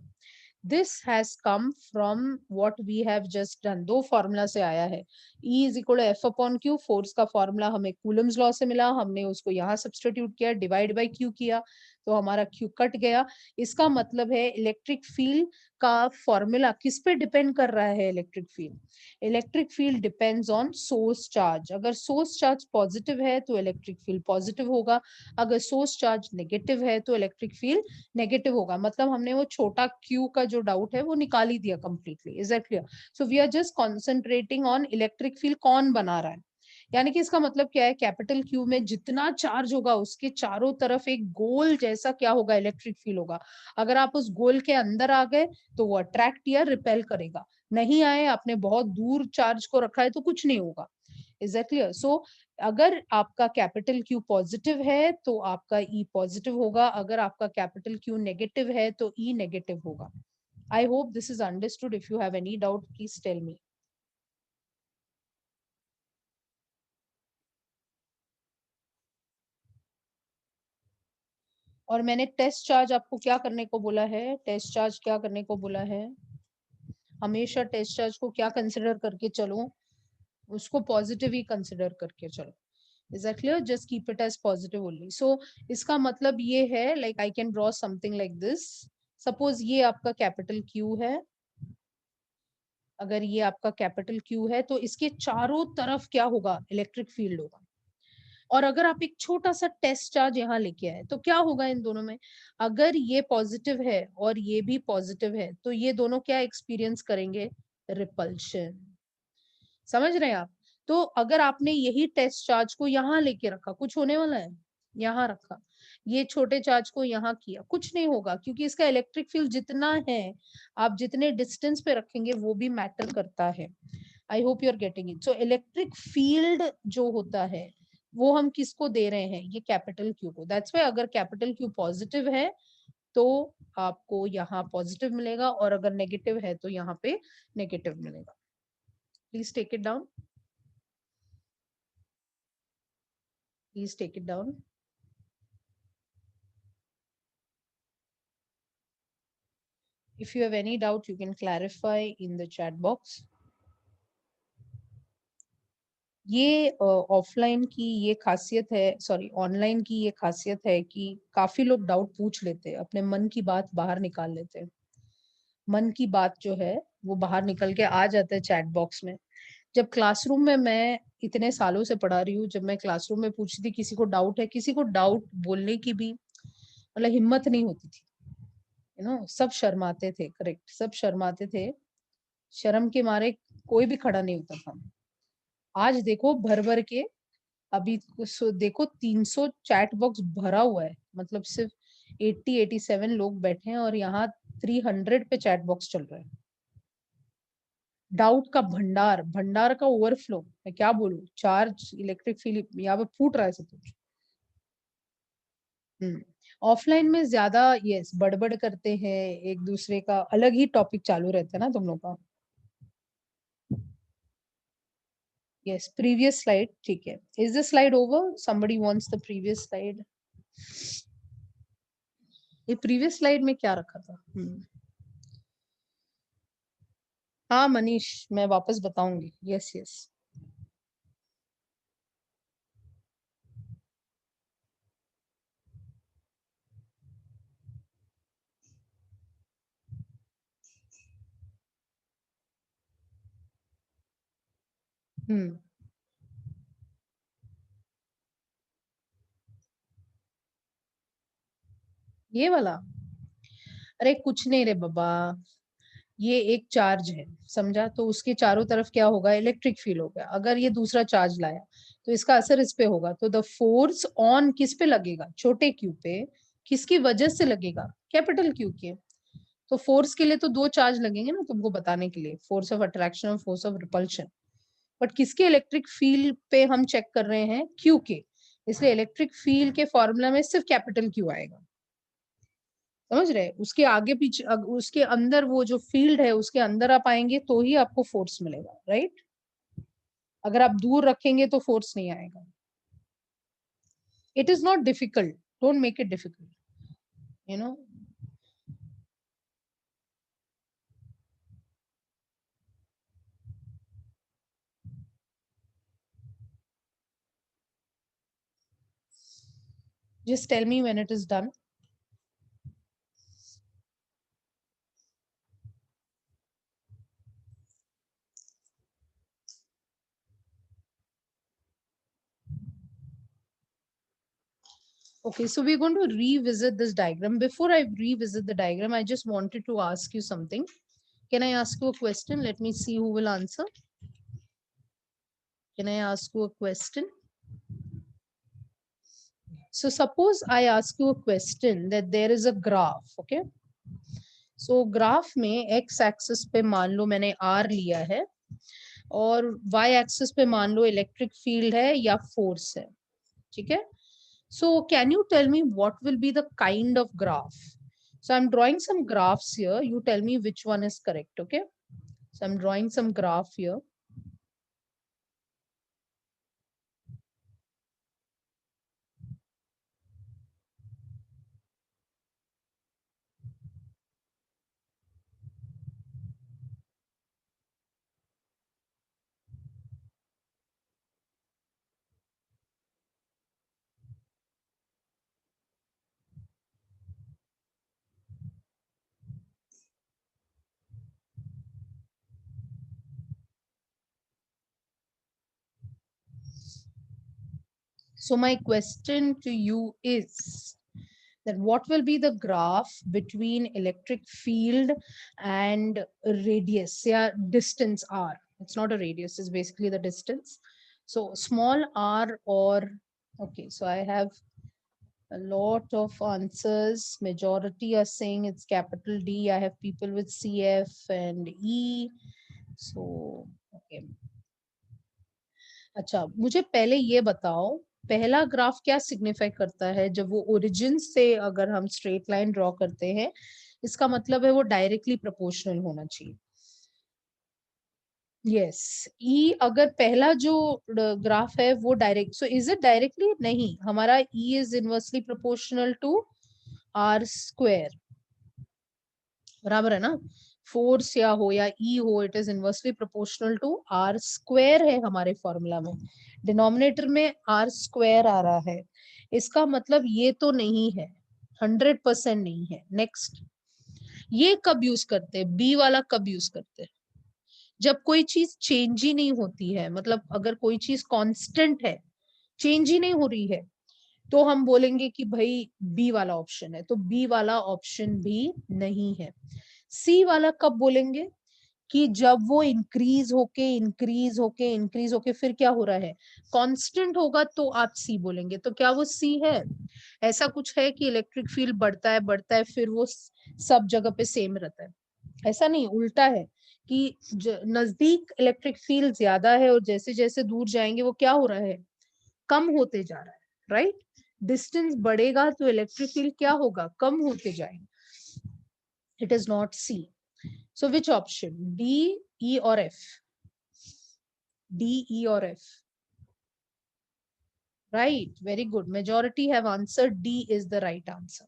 This has come from what we have just done. दो फॉर्मूला से आया है. E is equal to F upon Q. Force का formula हमें कूलम्स लॉ से मिला. हमने उसको यहाँ सब्स्टिट्यूट किया, डिवाइड बाय Q किया, तो हमारा Q कट गया. इसका मतलब है इलेक्ट्रिक फील्ड का फॉर्मूला किस पे डिपेंड कर रहा है? Electric field. Electric field depends on source charge. अगर सोर्स चार्ज पॉजिटिव है तो इलेक्ट्रिक फील्ड पॉजिटिव होगा. अगर सोर्स चार्ज नेगेटिव है तो इलेक्ट्रिक फील्ड नेगेटिव होगा. मतलब हमने वो छोटा Q का जो डाउट है वो निकाल ही दिया completely. Is that clear? So we are just concentrating on electric field कौन बना रहा है. यानी कि इसका मतलब क्या है? कैपिटल Q में जितना चार्ज होगा उसके चारों तरफ एक गोल जैसा क्या होगा? इलेक्ट्रिक फील्ड होगा. अगर आप उस गोल के अंदर आ गए तो वो अट्रैक्ट या रिपेल करेगा. नहीं आए, आपने बहुत दूर चार्ज को रखा है तो कुछ नहीं होगा. Is that clear? सो अगर आपका कैपिटल Q पॉजिटिव है तो आपका E पॉजिटिव होगा. अगर आपका कैपिटल Q नेगेटिव है तो E नेगेटिव होगा. I hope this is understood. If you have any doubt please tell me. और मैंने टेस्ट चार्ज आपको क्या करने को बोला है? टेस्ट चार्ज क्या करने को बोला है? हमेशा टेस्ट चार्ज को क्या कंसिडर करके चलो? उसको पॉजिटिव ही कंसिडर करके चलो. Is that clear? Just keep it as positive only. So इसका मतलब ये है, like I can draw something like this. Suppose ये आपका कैपिटल Q है. अगर ये आपका कैपिटल Q है तो इसके चारों तरफ क्या होगा? इलेक्ट्रिक फील्ड होगा. और अगर आप एक छोटा सा टेस्ट चार्ज यहाँ लेके आए तो क्या होगा इन दोनों में? अगर ये पॉजिटिव है और ये भी पॉजिटिव है तो ये दोनों क्या एक्सपीरियंस करेंगे? रिपल्शन. समझ रहे हैं आप? तो अगर आपने यही टेस्ट चार्ज को यहाँ लेके रखा, कुछ होने वाला है? यहाँ रखा, ये छोटे चार्ज को यहाँ किया, कुछ नहीं होगा, क्योंकि इसका इलेक्ट्रिक फील्ड जितना है, आप जितने डिस्टेंस पे रखेंगे वो भी मैटर करता है. I hope you are getting it. So electric field जो होता है वो हम किसको दे रहे हैं? ये कैपिटल Q को. दैट्स वाई अगर कैपिटल Q पॉजिटिव है तो आपको यहाँ पॉजिटिव मिलेगा, और अगर नेगेटिव है तो यहाँ पे नेगेटिव मिलेगा. Please take it down. Please take it down. If you have any doubt, you can clarify in the chat box. ये ऑफलाइन की ये खासियत है, सॉरी ऑनलाइन की ये खासियत है कि काफी लोग डाउट पूछ लेते हैं, अपने मन की बात बाहर निकाल लेते हैं. मन की बात जो है वो बाहर निकल के आ जाता है चैट बॉक्स में. जब क्लासरूम में, मैं इतने सालों से पढ़ा रही हूँ, जब मैं क्लासरूम में पूछती थी किसी को डाउट है, किसी को डाउट बोलने की भी मतलब हिम्मत नहीं होती थी. सब शर्माते थे. करेक्ट, सब शर्माते थे. शर्म के मारे कोई भी खड़ा नहीं होता था. आज देखो भर भर के, अभी देखो 300 चैट बॉक्स भरा हुआ है. मतलब सिर्फ 87 लोग बैठे हैं और यहाँ 300 पे चैट बॉक्स चल रहा है. डाउट का भंडार, भंडार का ओवरफ्लो. मैं क्या बोलूं, चार्ज इलेक्ट्रिक फील्ड यहाँ पे फूट रहा है सब कुछ. ऑफलाइन में ज्यादा यस बड़बड़ करते हैं, एक दूसरे का अलग ही टॉपिक चालू रहता है ना तुम लोग का. Yes, previous slide. ठीक है. Is the slide over? Somebody wants the previous slide. ये previous slide में क्या रखा था? हाँ मनीष, मैं वापस बताऊंगी. Yes, yes. ये वाला, अरे कुछ नहीं रे बाबा, ये एक चार्ज है, समझा? तो उसके चारों तरफ क्या होगा, इलेक्ट्रिक फील्ड होगा। अगर ये दूसरा चार्ज लाया तो इसका असर इस पे होगा, तो द फोर्स ऑन किस पे लगेगा, छोटे क्यू पे। किसकी वजह से लगेगा, कैपिटल क्यू के। तो फोर्स के लिए तो दो चार्ज लगेंगे ना तुमको बताने के लिए, फोर्स ऑफ अट्रैक्शन और फोर्स ऑफ रिपल्शन। बट किसके इलेक्ट्रिक फील्ड पे हम चेक कर रहे हैं, क्यू के, इसलिए इलेक्ट्रिक फील्ड के फॉर्मूला में सिर्फ कैपिटल क्यू आएगा। समझ रहे? उसके आगे पीछे उसके अंदर वो जो फील्ड है उसके अंदर आप आएंगे तो ही आपको फोर्स मिलेगा, राइट? अगर आप दूर रखेंगे तो फोर्स नहीं आएगा। It is not difficult, don't make it difficult, you know. Just tell me when it is done. Okay, so we're going to revisit this diagram. Before I revisit the diagram, I just wanted to ask you something. Can I ask you a question? Let me see who will answer. Can I ask you a question? So suppose I ask you a question that there is a graph, okay? So graph में x axis पे मान लो मैंने r लिया है और y axis पे मान लो electric field है या फोर्स है, ठीक है? So can you tell me what will be the kind of graph? So I'm drawing some graphs here. You tell me which one is correct, okay? So I'm drawing some graph here. So my question to you is that what will be the graph between electric field and radius, yeah, distance r. It's not a radius, it's basically the distance. So small r or, okay, so I have a lot of answers. Majority are saying it's capital D. I have people with CF and E. So, okay. अच्छा, मुझे पहले ये बताओ, पहला graph क्या signify करता है? जब वो ओरिजिन से अगर हम स्ट्रेट लाइन ड्रॉ करते हैं, इसका मतलब है वो डायरेक्टली प्रोपोर्शनल होना चाहिए। यस, ई अगर पहला जो ग्राफ है वो direct, so is it directly? नहीं, हमारा E is inversely proportional to R square, बराबर है ना? फोर्स या हो या ई हो, it is inversely proportional to R square है हमारे फॉर्मूला में। डिनोमिनेटर में आर स्क्वायर आ रहा है, इसका मतलब ये तो नहीं है, 100% नहीं है। नेक्स्ट, ये कब यूज करते हैं, बी वाला कब यूज करते हैं? जब कोई चीज चेंज ही नहीं होती है, मतलब अगर कोई चीज कांस्टेंट है, चेंज ही नहीं हो रही है, तो हम बोलेंगे कि भाई बी वाला ऑप्शन है। तो बी वाला ऑप्शन भी नहीं है। सी वाला कब बोलेंगे? कि जब वो इंक्रीज होके इंक्रीज होके इंक्रीज होके फिर क्या हो रहा है, कांस्टेंट होगा, तो आप सी बोलेंगे। तो क्या वो सी है? ऐसा कुछ है कि इलेक्ट्रिक फील्ड बढ़ता है फिर वो सब जगह पे सेम रहता है? ऐसा नहीं, उल्टा है कि नजदीक इलेक्ट्रिक फील्ड ज्यादा है और जैसे जैसे दूर जाएंगे वो क्या हो रहा है, कम होते जा रहा है, राइट? डिस्टेंस बढ़ेगा तो इलेक्ट्रिक फील्ड क्या होगा, कम होते जाएंगे। It is not C. So which option? D, E or F? D, E or F? Right, very good. Majority have answered D is the right answer.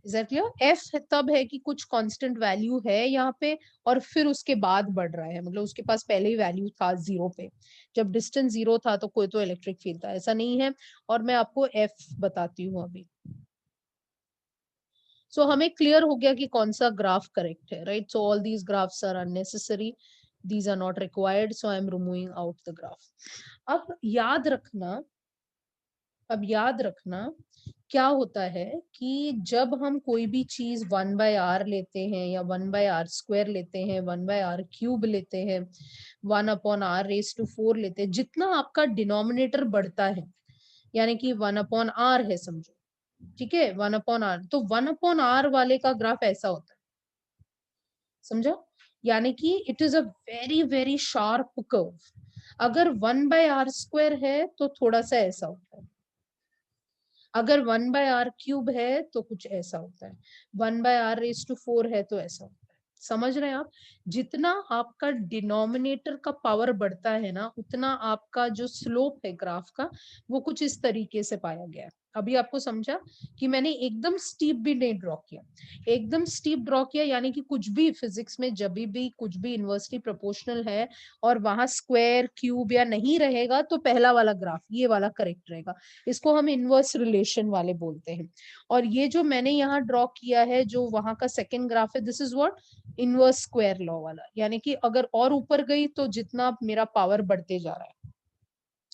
Is that clear? F तब है कि कुछ constant value है यहाँ पे और फिर उसके बाद बढ़ रहा है, मतलब उसके पास पहले ही वैल्यू था जीरो पे, जब डिस्टेंस जीरो था तो कोई तो इलेक्ट्रिक फील्ड था, ऐसा नहीं है। और मैं आपको F बताती हूँ अभी। सो हमें क्लियर हो गया कि कौन सा ग्राफ करेक्ट है, right? So all these graphs are unnecessary, these are not required, so I am removing out the graph. अब याद रखना, अब याद रखना क्या होता है कि जब हम कोई भी चीज 1/r लेते हैं या 1/r² लेते हैं, 1/r³ लेते हैं, 1/r⁴ लेते हैं, जितना आपका डिनोमिनेटर बढ़ता है, यानी कि 1/r है समझो, ठीक है, 1/r, तो 1/r वाले का ग्राफ ऐसा होता है, समझो, यानी कि it is a very very sharp curve. अगर 1/r² है तो थोड़ा सा ऐसा होता है, अगर 1/r³ है तो कुछ ऐसा होता है, 1/r⁴ है तो ऐसा होता है। समझ रहे हैं आप? जितना आपका डिनोमिनेटर का पावर बढ़ता है ना, उतना आपका जो स्लोप है ग्राफ का, वो कुछ इस तरीके से पाया गया है। अभी आपको समझा कि मैंने एकदम स्टीप भी नहीं ड्रॉ किया, एकदम स्टीप ड्रॉ किया यानी कि कुछ भी फिजिक्स में जब भी कुछ भी इन्वर्सली प्रोपोर्शनल है और वहां स्क्वायर क्यूब या नहीं रहेगा तो पहला वाला ग्राफ ये वाला करेक्ट रहेगा, इसको हम इनवर्स रिलेशन वाले बोलते हैं। और ये जो मैंने यहाँ ड्रॉ किया है, जो वहां का सेकंड ग्राफ है, this is what, inverse square law वाला, यानी कि अगर और ऊपर गई तो जितना मेरा पावर बढ़ते जा रहा है।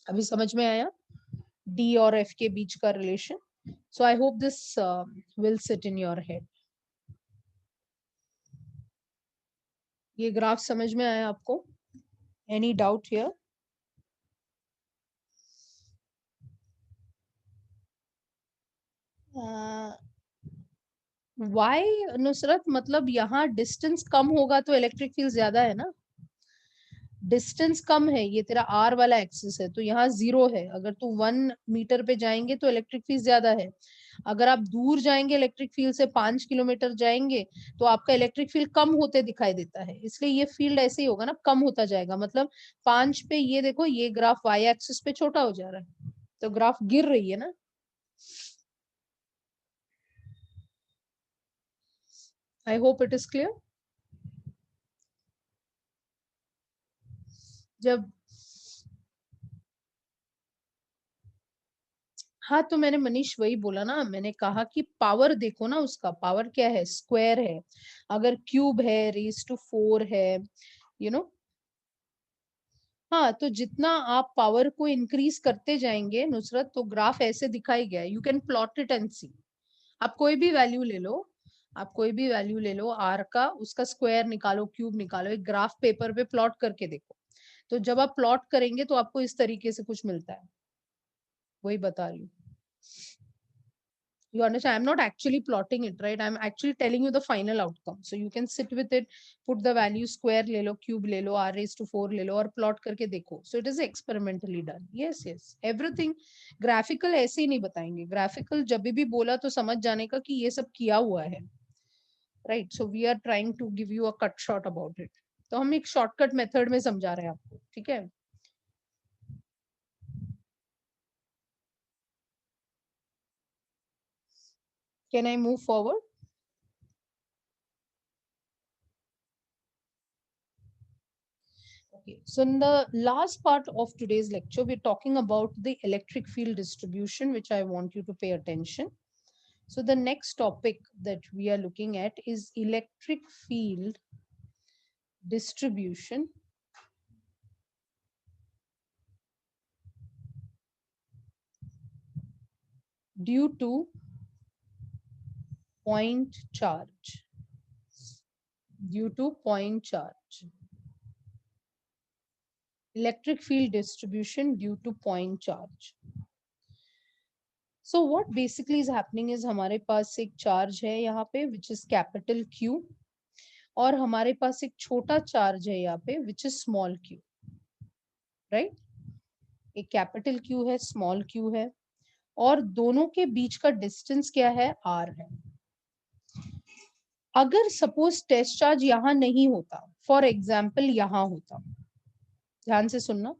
अभी समझ में आया डी और एफ के बीच का relation? So I hope this will sit in your head. ये ग्राफ समझ में आया आपको? Any doubt here? Why Nusrat, मतलब यहाँ डिस्टेंस कम होगा तो इलेक्ट्रिक फील्ड ज्यादा है ना, डिस्टेंस कम है, ये तेरा आर वाला एक्सिस है, तो यहाँ 0 है, अगर तू 1 मीटर पे जाएंगे तो इलेक्ट्रिक फील्ड ज्यादा है, अगर आप दूर जाएंगे इलेक्ट्रिक फील्ड से 5 किलोमीटर जाएंगे तो आपका इलेक्ट्रिक फील्ड कम होते दिखाई देता है, इसलिए ये फील्ड ऐसे ही होगा ना, कम होता जाएगा, मतलब 5 पे ये देखो ये ग्राफ वाई एक्सिस पे छोटा हो जा रहा है, तो ग्राफ गिर रही है ना। आई होप इट इज क्लियर। जब हाँ, तो मैंने मनीष वही बोला ना, मैंने कहा कि पावर देखो ना, उसका पावर क्या है, स्क्वायर है, अगर क्यूब है रेज़ टू 4 है, यू नो। हाँ, तो जितना आप पावर को इंक्रीज करते जाएंगे नुसरत, तो ग्राफ ऐसे दिखाई गया, you can plot it and see. आप कोई भी वैल्यू ले लो, आप कोई भी वैल्यू ले लो आर का, उसका स्क्वायर निकालो, क्यूब निकालो, एक ग्राफ पेपर पे प्लॉट करके देखो, तो जब आप प्लॉट करेंगे तो आपको इस तरीके से कुछ मिलता है, वही बता रही हूँ। You understand? I'm not actually plotting it, right? I'm actually telling you the final outcome. So you can sit with it, put the value, square ले लो, cube ले लो, r⁴ ले लो और plot करके देखो. So it is experimentally done. Yes, yes. Everything graphical ऐसे ही नहीं बताएंगे. Graphical जब भी बोला तो समझ जाने का कि ये सब किया हुआ है. Right? So we are trying to give you a cut short about it. तो हम एक shortcut method में समझा रहे हैं आपको, ठीक है? Can I move forward? Okay, so in the last part of today's lecture, we're talking about the electric field distribution, which I want you to pay attention. So the next topic that we are looking at is electric field distribution due to point charge. Due to point charge. Electric field distribution due to point charge. So what basically is happening is हमारे पास एक charge है यहाँ पे which is capital Q, और हमारे पास एक छोटा charge है यहाँ पे which is small q, right? एक कैपिटल Q है, स्मॉल q है, और दोनों के बीच का डिस्टेंस क्या है, r है। अगर सपोज टेस्ट चार्ज यहाँ नहीं होता, फॉर एग्जाम्पल यहाँ होता, ध्यान से सुनना,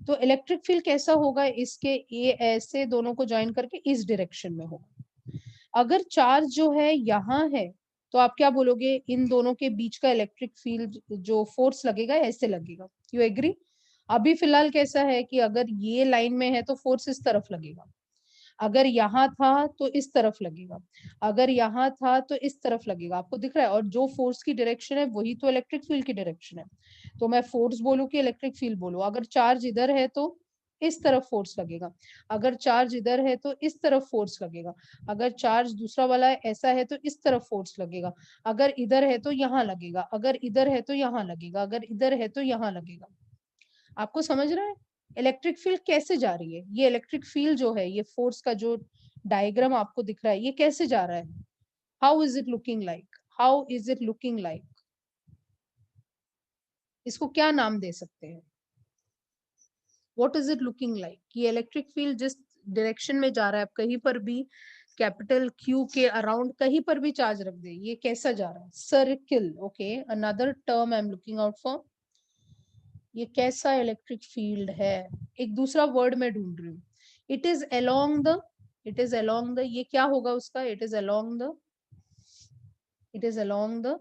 तो इलेक्ट्रिक फील्ड कैसा होगा, इसके ये ऐसे दोनों को ज्वाइन करके इस डायरेक्शन में होगा। अगर चार्ज जो है यहाँ है तो आप क्या बोलोगे, इन दोनों के बीच का इलेक्ट्रिक फील्ड जो फोर्स लगेगा ऐसे लगेगा, यू एग्री? अभी फिलहाल कैसा है कि अगर ये लाइन में है तो फोर्स इस तरफ लगेगा, अगर यहाँ था तो इस तरफ लगेगा, अगर यहाँ था तो इस तरफ लगेगा, आपको दिख रहा है? और जो फोर्स की डायरेक्शन है वही तो इलेक्ट्रिक फील्ड की डायरेक्शन है, तो मैं फोर्स बोलूं कि इलेक्ट्रिक फील्ड बोलूं, अगर चार्ज इधर है तो इस तरफ फोर्स लगेगा, अगर चार्ज इधर है तो इस तरफ फोर्स लगेगा, अगर चार्ज दूसरा वाला ऐसा है तो इस तरफ फोर्स लगेगा, अगर इधर है तो यहाँ लगेगा, अगर इधर है तो यहाँ लगेगा, अगर इधर है तो यहाँ लगेगा। आपको समझ रहा है इलेक्ट्रिक फील्ड कैसे जा रही है? ये इलेक्ट्रिक फील्ड जो है, ये फोर्स का जो डायग्राम आपको दिख रहा है, ये कैसे जा रहा है? How is it looking like? How is it looking like? इसको क्या नाम दे सकते हैं? What is it looking like? ये इलेक्ट्रिक फील्ड जिस डायरेक्शन में जा रहा है, आप कहीं पर भी कैपिटल क्यू के अराउंड कहीं पर भी चार्ज रख दे, ये कैसा जा रहा है? Circle. Okay, another term I am looking out for. ये कैसा इलेक्ट्रिक फील्ड है? एक दूसरा वर्ड मैं ढूंढ रही हूँ। It is along the, it is along the, ये क्या होगा उसका? It is along the, it is along the,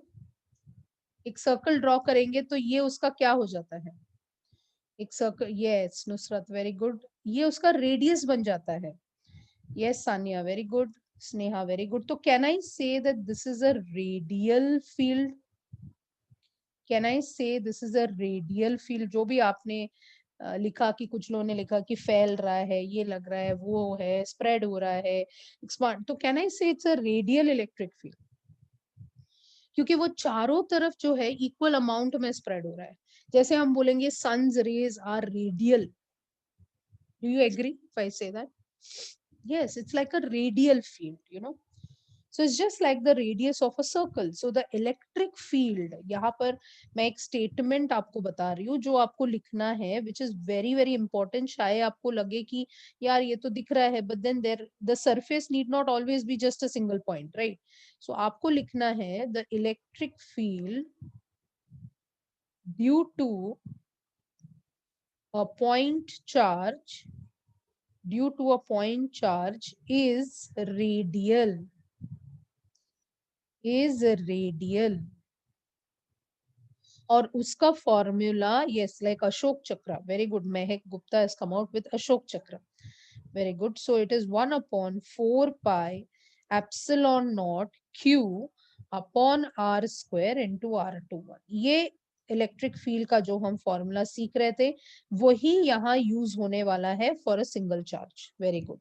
एक सर्कल ड्रॉ करेंगे तो ये उसका क्या हो जाता है? एक circle, yes Nusrat, very good, ये उसका रेडियस बन जाता है। Yes Sania, very good, Sneha, very good. तो can I say that this is a radial field? Can I say this is a radial field? जो भी आपने लिखा, कि कुछ लोगों ने लिखा कि फैल रहा है, ये लग रहा है, वो है, स्प्रेड हो रहा है, एक्सपांड, तो कैन आई से it's a radial electric field? क्योंकि वो चारों तरफ जो है इक्वल अमाउंट में स्प्रेड हो रहा है। जैसे हम बोलेंगे sun's rays are radial, do you agree if I say that? yes, it's like a radial field, you know, so it's just like the radius of a circle. So the electric field, यहाँ पर मैं एक statement आपको बता रही हूँ जो आपको लिखना है, which is very very important. शायद आपको लगे कि यार ये तो दिख रहा है, but then there the surface need not always be just a single point, right? So आपको लिखना है the electric field due to a point charge, due to a point charge is radial, is radial. और उसका formula, yes, like Ashok Chakra, very good, Mahak Gupta has come out with Ashok Chakra, very good. So it is 1/4 pi epsilon not Q upon R square into R21. ये electric field का जो हम formula सीख रहे थे, वही यहाँ यूज होने वाला है for a single charge. Very good.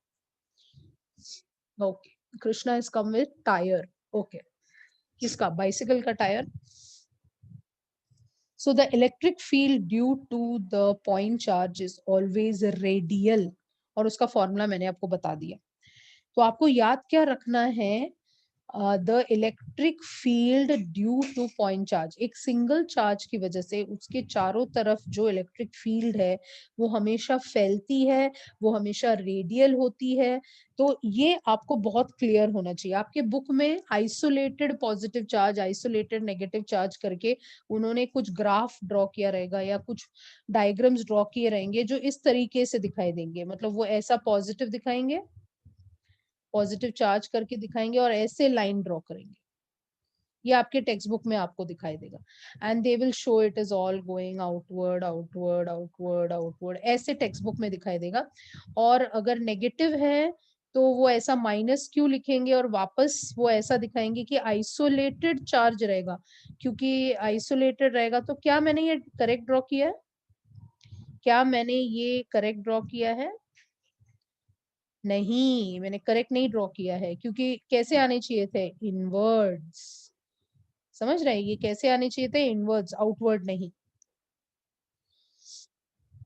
Okay, Krishna is come with tyre. Okay, किसका? बाइसिकल का tyre. So the electric field due to the point charge is always radial. और उसका फॉर्मूला मैंने आपको बता दिया. तो आपको याद क्या रखना है? The electric field due two point charge, एक सिंगल चार्ज की वजह से उसके चारों तरफ जो इलेक्ट्रिक फील्ड है वो हमेशा फैलती है, वो हमेशा रेडियल होती है. तो ये आपको बहुत क्लियर होना चाहिए. आपके बुक में isolated positive charge, isolated negative charge करके उन्होंने कुछ ग्राफ ड्रॉ किया रहेगा या कुछ डायग्राम्स ड्रॉ किए रहेंगे जो इस तरीके से दिखाई देंगे. मतलब वो ऐसा पॉजिटिव दिखाएंगे, पॉजिटिव चार्ज करके दिखाएंगे और ऐसे लाइन ड्रॉ करेंगे. ये आपके टेक्स्ट बुक में आपको दिखाई देगा. And they will show it is all going outward outward outward outward, ऐसे टेक्स्ट बुक में दिखाई देगा. और अगर नेगेटिव है तो वो ऐसा माइनस क्यू लिखेंगे और वापस वो ऐसा दिखाएंगे कि आइसोलेटेड चार्ज रहेगा. क्योंकि आइसोलेटेड रहेगा तो क्या मैंने ये करेक्ट ड्रॉ किया है? क्या मैंने ये करेक्ट ड्रॉ किया है? नहीं, मैंने करेक्ट नहीं ड्रॉ किया है, क्योंकि कैसे आने चाहिए थे? इनवर्ड्स. समझ रहे हैं? ये कैसे आने चाहिए थे? इनवर्ड्स, आउटवर्ड नहीं.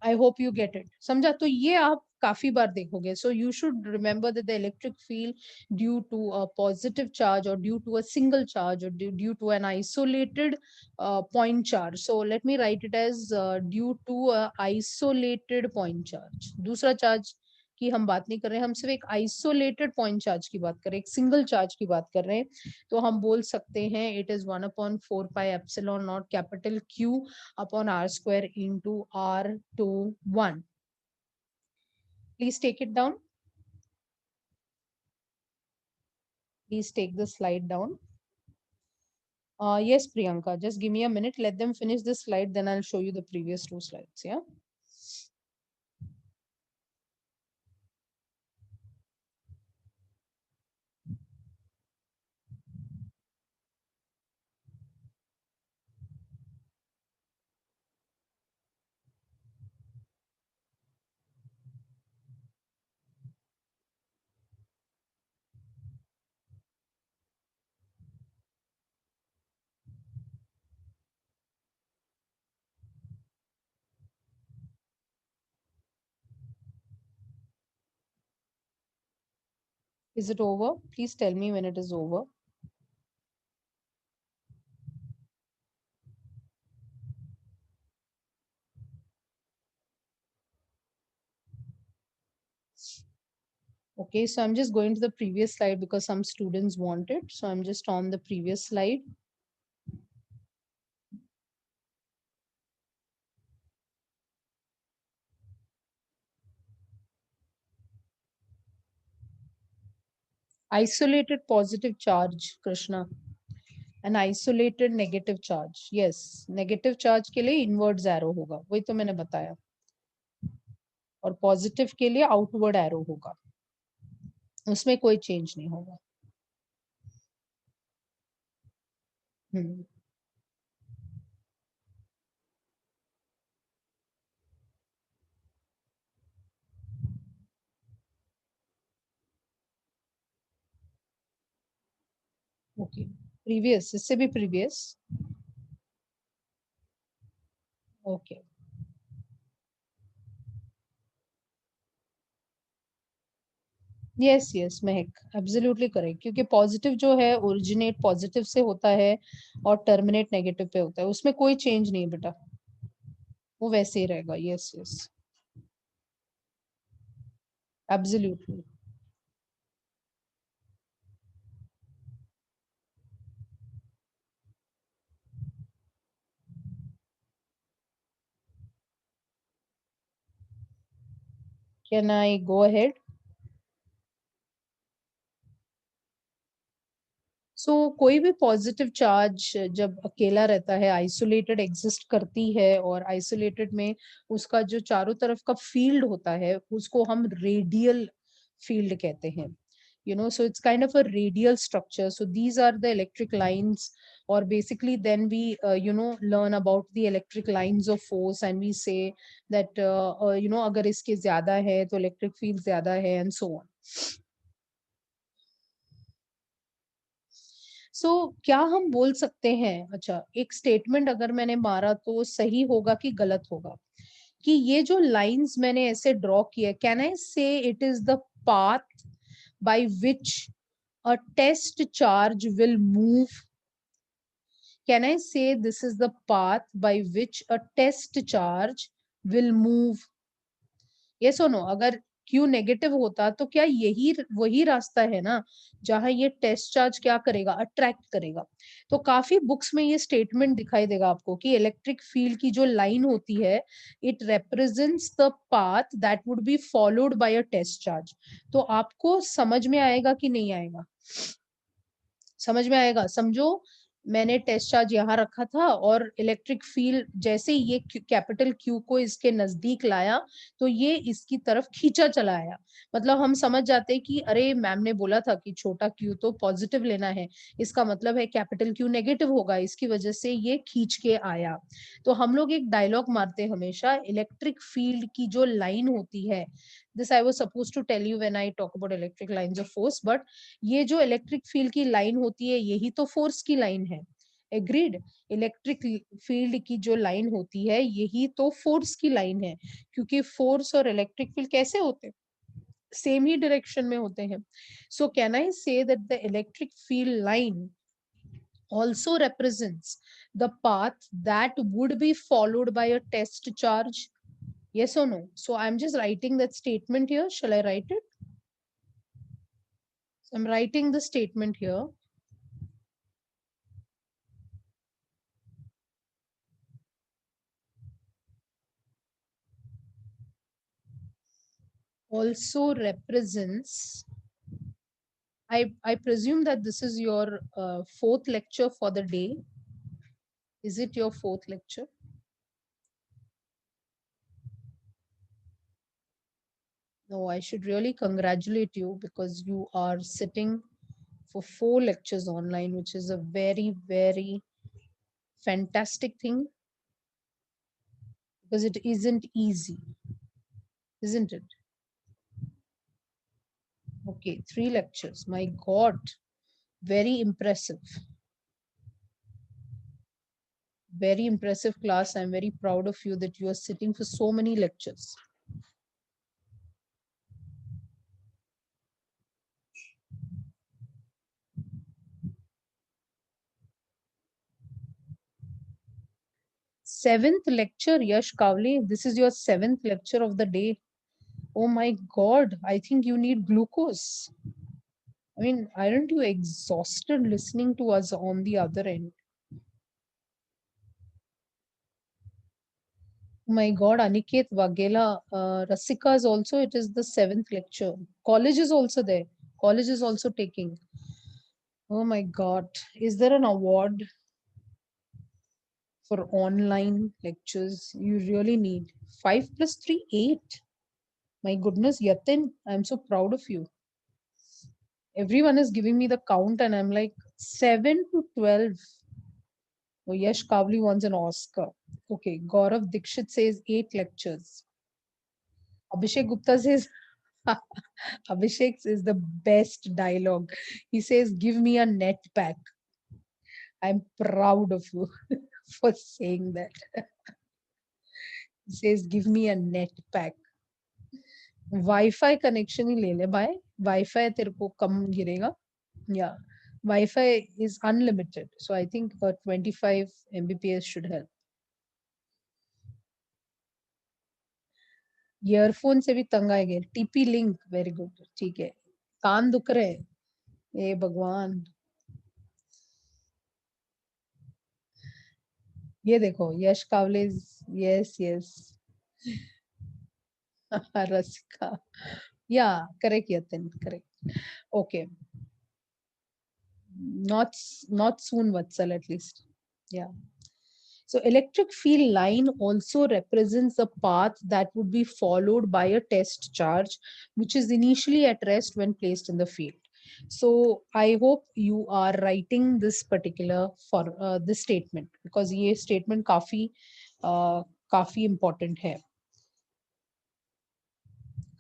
I hope you get it. समझा? तो ये आप काफी बार देखोगे. So you should remember that the electric field due to a positive charge और due to a single charge और due to an isolated point charge. So let me write it as due to a isolated point charge. दूसरा charge की हम बात नहीं कर रहे हैं, हम सिर्फ एक आइसोलेटेड पॉइंट चार्ज की बात कर रहे हैं, एक सिंगल चार्ज की बात कर रहे हैं. तो हम बोल सकते हैं it is 1/4 pi epsilon not capital Q upon R square into R21. Please take it down. Please take the slide down. Yes, Priyanka, just give me a minute. Let them finish this slide, then I'll show you the previous two slides. Yeah. Is it over? Please tell me when it is over. Okay, so I'm just going to the previous slide because some students want it. So I'm just on the previous slide. Isolated positive charge, Krishna. An isolated negative charge. Yes, negative charge के लिए inwards arrow होगा, वही तो मैंने बताया. और positive के लिए आउटवर्ड एरो होगा, उसमें कोई चेंज नहीं होगा. ओके, प्रीवियस, इससे भी प्रीवियस. ओके, यस यस महक, एब्सोल्युटली करेक्ट, क्योंकि पॉजिटिव जो है ओरिजिनेट पॉजिटिव से होता है और टर्मिनेट नेगेटिव पे होता है, उसमें कोई चेंज नहीं बेटा, वो वैसे ही रहेगा. Yes yes, absolutely. Can I go ahead? So कोई भी पॉजिटिव चार्ज जब अकेला रहता है, आइसोलेटेड एग्जिस्ट करती है, और आइसोलेटेड में उसका जो चारों तरफ का फील्ड होता है उसको हम रेडियल फील्ड कहते हैं. So it's kind of a radial structure. So these are the electric lines, or basically then we learn about the electric lines of force, and we say that अगर इसके ज्यादा है तो electric field ज्यादा है, and so on. क्या हम बोल सकते हैं, अच्छा एक स्टेटमेंट अगर मैंने मारा तो सही होगा कि गलत होगा, कि ये जो लाइंस मैंने ऐसे ड्रॉ किया, कैन आई से it is the path by which a test charge will move? Can I say this is the path by which a test charge will move? Yes or no? अगर Q negative होता तो क्या यही वही रास्ता है ना जहां ये टेस्ट चार्ज क्या करेगा, अट्रैक्ट करेगा. तो काफी बुक्स में ये स्टेटमेंट दिखाई देगा आपको कि इलेक्ट्रिक फील्ड की जो लाइन होती है, it represents the path that would be followed by a test charge. तो आपको समझ में आएगा कि नहीं आएगा? समझ में आएगा. समझो मैंने टेस्ट चार्ज यहाँ रखा था और इलेक्ट्रिक फील्ड जैसे ही ये कैपिटल क्यू को इसके नजदीक लाया तो ये इसकी तरफ खींचा चला आया. मतलब हम समझ जाते हैं कि अरे मैम ने बोला था कि छोटा क्यू तो पॉजिटिव लेना है, इसका मतलब है कैपिटल क्यू नेगेटिव होगा, इसकी वजह से ये खींच के आया. तो हम लोग एक डायलॉग मारते हैं हमेशा, इलेक्ट्रिक फील्ड की जो लाइन होती है, this I was suppose to tell you when I talk about electric lines of force, but ये जो इलेक्ट्रिक फील्ड की लाइन होती है यही तो फोर्स की लाइन है. एग्रीड? इलेक्ट्रिक फील्ड की जो लाइन होती है यही तो फोर्स की लाइन है, क्योंकि फोर्स और इलेक्ट्रिक फील्ड कैसे होते हैं, सेम ही डायरेक्शन में होते हैं. So can I say that the electric field line also represents the path that would be followed by a test charge? Yes or no? So I'm just writing that statement here. Shall I write it? So I'm writing the statement here. Also represents, I presume that this is your fourth lecture for the day. Is it your fourth lecture? No, I should really congratulate you because you are sitting for 4 lectures online, which is a very, very fantastic thing because it isn't easy, isn't it? Okay, 3 lectures. My God, very impressive. Very impressive class. I'm very proud of you that you are sitting for so many lectures. 7th lecture, Yash Kavli. This is your 7th lecture of the day. Oh my God, I think you need glucose. I mean, aren't you exhausted listening to us on the other end? Oh my God, Aniket Vagela, Rasika is also, it is the 7th lecture. College is also there. College is also taking. Oh my God, is there an award for online lectures? You really need 5 plus 3, 8. My goodness, Yatin, I'm so proud of you. Everyone is giving me the count, and I'm like 7 to 12. Oh, Yash Kavli wants an Oscar. Okay, Gaurav Dikshit says 8 lectures. Abhishek Gupta says, Abhishek is the best dialogue. He says, give me a net pack. I'm proud of you for saying that. He says, give me a net pack. WiFi connection ही ले ले भाई, WiFi तेरे को कम गिरेगा. या WiFi is unlimited, so I think 25 Mbps should help. Earphone से भी तंग आएंगे. टीपी लिंक, वेरी गुड, ठीक है. कान दुख रहे, ए भगवान. ये देखो यश Kawale, yes yes. Rasika, yeah, correct, Yatin, correct. Okay, not soon, Vatsal, at least. Yeah. So electric field line also represents a path that would be followed by a test charge, which is initially at rest when placed in the field. So I hope you are writing this particular for this statement, because ये statement काफी important है,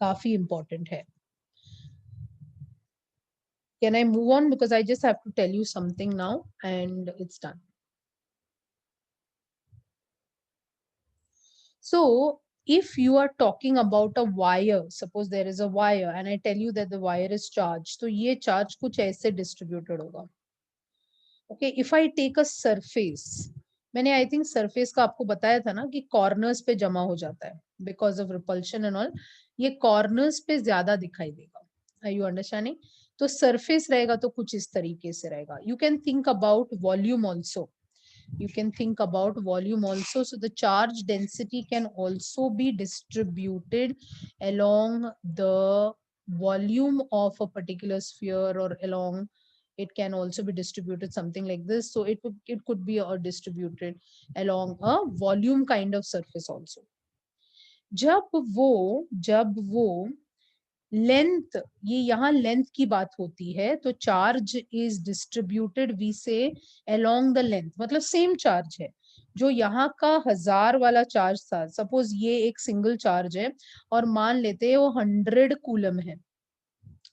काफी important है. Can I move on, because I just have to tell you something now and it's done. So if you are talking about a wire, suppose there is a wire and I tell you that the wire is charged, तो ये charge कुछ ऐसे distributed होगा. Okay, if I take a surface, मैंने I think surface का आपको बताया था ना कि corners पे जमा हो जाता है because of repulsion and all. ये corners पे ज्यादा दिखाई देगा. Are you understanding? तो surface रहेगा तो कुछ इस तरीके से रहेगा. You can think about volume also. You can think about volume also. So the charge density can also be distributed along the volume of a particular sphere, or along, it can also be distributed something like this. So it could be distributed along a volume kind of surface also. जब वो length, ये यहाँ length की बात होती है, तो charge is distributed, we से अलोंग द लेंथ, मतलब सेम चार्ज है. जो यहाँ का 1000 वाला चार्ज था, सपोज ये एक सिंगल चार्ज है और मान लेते हैं वो 100 कूलम है.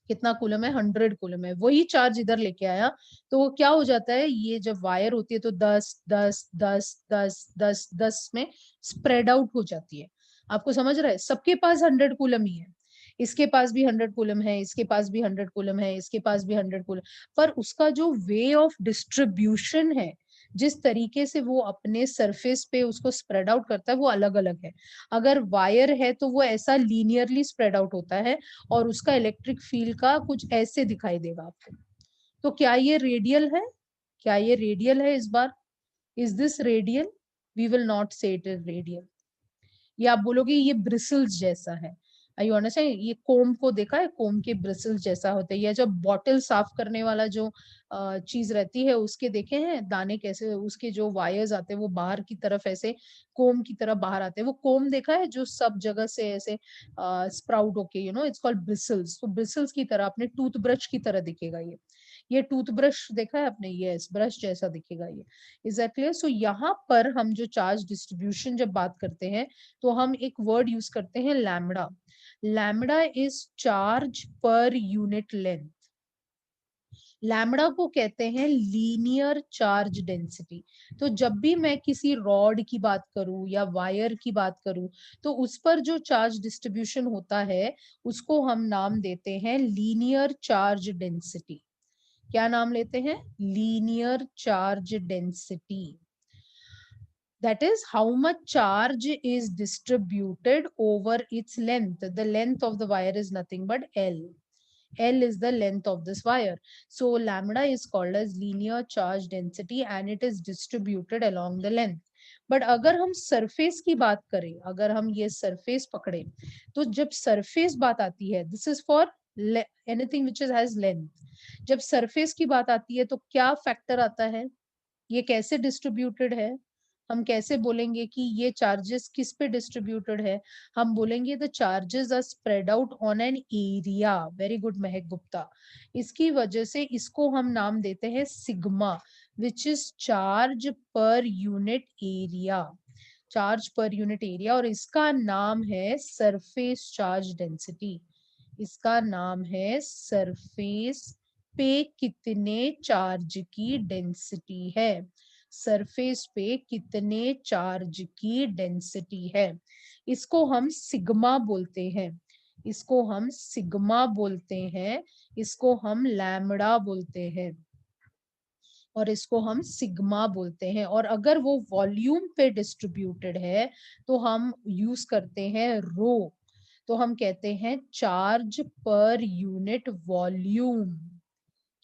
कितना कूलम है? 100 कूलम है. वही चार्ज इधर लेके आया तो वो क्या हो जाता है, ये जब वायर होती है तो 10 10 10 10 10 10 में स्प्रेड आउट हो जाती है. आपको समझ रहा है? सबके पास 100 कूलम ही है. इसके पास भी 100 कूलम है, इसके पास भी 100 कूलम है, इसके पास भी 100 कूलम, पर उसका जो वे ऑफ डिस्ट्रीब्यूशन है, जिस तरीके से वो अपने सरफेस पे उसको स्प्रेड आउट करता है, वो अलग अलग है. अगर वायर है तो वो ऐसा लीनियरली स्प्रेड आउट होता है और उसका इलेक्ट्रिक फील्ड का कुछ ऐसे दिखाई देगा आपको. तो क्या ये रेडियल है? क्या ये रेडियल है इस बार? Is this radial? We will not say it is radial. ये आप बोलोगे ये ब्रिसल्स जैसा है. You understand? ये कोम को देखा है, कोम के ब्रिसल्स जैसा होता है. या जब बॉटल साफ करने वाला जो चीज रहती है, उसके देखे हैं दाने कैसे, उसके जो वायर्स आते हैं वो बाहर की तरफ ऐसे कोम की तरह बाहर आते हैं. वो कोम देखा है जो सब जगह से ऐसे स्प्राउट होके, इट्स कॉल्ड ब्रिसल्स. तो ब्रिसल्स की तरह, अपने टूथब्रश की तरह दिखेगा ये टूथब्रश देखा है आपने? यस, ब्रश जैसा दिखेगा ये. Is that clear? सो यहाँ पर हम जो चार्ज डिस्ट्रीब्यूशन जब बात करते हैं तो हम एक वर्ड यूज करते हैं lambda. Lambda is charge per unit length. Lambda को कहते हैं लीनियर चार्ज डेंसिटी. तो जब भी मैं किसी रॉड की बात करूं या वायर की बात करूं, तो उस पर जो चार्ज डिस्ट्रीब्यूशन होता है उसको हम नाम देते हैं लीनियर चार्ज डेंसिटी. क्या नाम लेते हैं? Linear charge density. That is how much charge is distributed over its length. The length of the wire is nothing but L. L is the length of this wire. So lambda is called as linear charge density and it is distributed along the length. But अगर हम surface की बात करें, अगर हम ये surface पकड़े, तो जब surface बात आती है, this is for anything which has length. जब surface की बात आती है, तो क्या factor आता है? ये कैसे डिस्ट्रीब्यूटेड है? हम कैसे बोलेंगे कि ये चार्जेस किस पे डिस्ट्रीब्यूटेड है? हम बोलेंगे the charges are spread out on an area. Very good Mahak Gupta. इसकी वजह से इसको हम नाम देते हैं sigma, which is charge per unit area. Charge per unit area. और इसका नाम है सरफेस चार्ज डेंसिटी. इसका नाम है सरफेस पे कितने चार्ज की डेंसिटी है. सरफेस पे कितने चार्ज की डेंसिटी है, इसको हम सिग्मा बोलते हैं. इसको हम सिग्मा बोलते हैं. इसको हम लैम्बडा बोलते हैं. और इसको हम सिग्मा बोलते हैं. और अगर वो वॉल्यूम पे डिस्ट्रीब्यूटेड है तो हम यूज करते हैं रो. तो हम कहते हैं चार्ज पर यूनिट वॉल्यूम.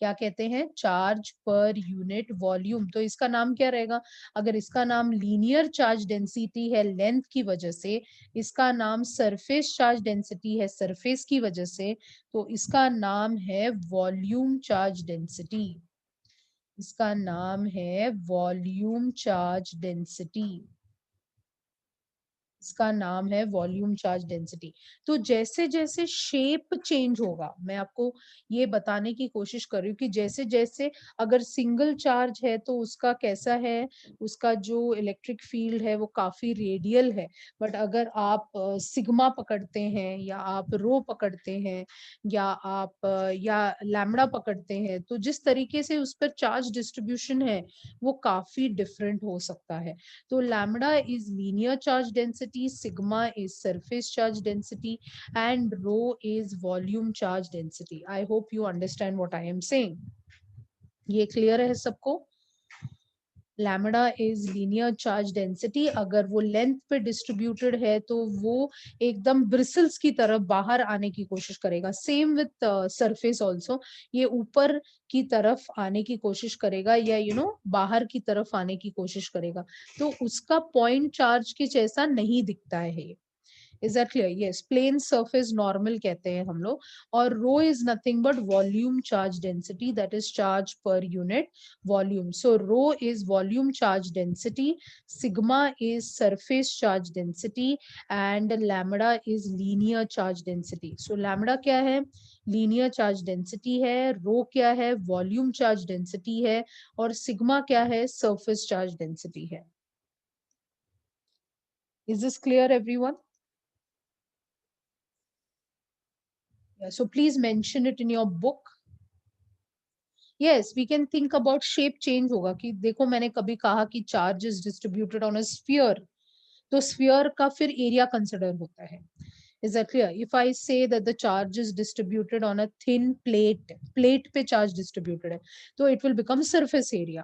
क्या कहते हैं? Charge per unit volume. तो इसका नाम क्या रहेगा? अगर इसका नाम लीनियर चार्ज डेंसिटी है लेंथ की वजह से, इसका नाम सरफेस चार्ज डेंसिटी है सरफेस की वजह से, तो इसका नाम है वॉल्यूम चार्ज डेंसिटी. इसका नाम है वॉल्यूम चार्ज डेंसिटी. इसका नाम है वॉल्यूम चार्ज डेंसिटी. तो जैसे जैसे शेप चेंज होगा, मैं आपको ये बताने की कोशिश कर रही हूँ कि जैसे जैसे अगर सिंगल चार्ज है तो उसका कैसा है, उसका जो इलेक्ट्रिक फील्ड है वो काफी रेडियल है. बट अगर आप सिग्मा पकड़ते हैं या आप रो पकड़ते हैं या लैम्बडा पकड़ते हैं, तो जिस तरीके से उस पर चार्ज डिस्ट्रीब्यूशन है वो काफी डिफरेंट हो सकता है. So lambda is linear charge density, sigma is surface charge density, and rho is volume charge density. I hope you understand what I am saying. ये clear है सबको? Lambda is linear charge density. अगर वो length पे distributed है तो वो एकदम ब्रिसल्स की तरफ बाहर आने की कोशिश करेगा. Same with surface also. ये ऊपर की तरफ आने की कोशिश करेगा या बाहर की तरफ आने की कोशिश करेगा. तो उसका पॉइंट चार्ज के जैसा नहीं दिखता है. Is that clear? Yes, plane surface normal कहते हैं हम लोग. और rho is nothing but volume charge density, that is charge per unit volume. So rho is volume charge density, sigma is surface charge density, and lambda is linear charge density. So lambda क्या है? Linear charge density है. Rho क्या है? Volume charge density है. और sigma क्या है? Surface charge density है. Is this clear, everyone? Yeah, so please mention it in your book. Yes, we can think about shape change होगा कि देखो मैंने कभी कहा कि charge is distributed on a sphere, तो sphere का फिर area consider होता है. Is that clear? If I say that the charge is distributed on a thin plate, plate पे charge distributed है, तो it will become surface area.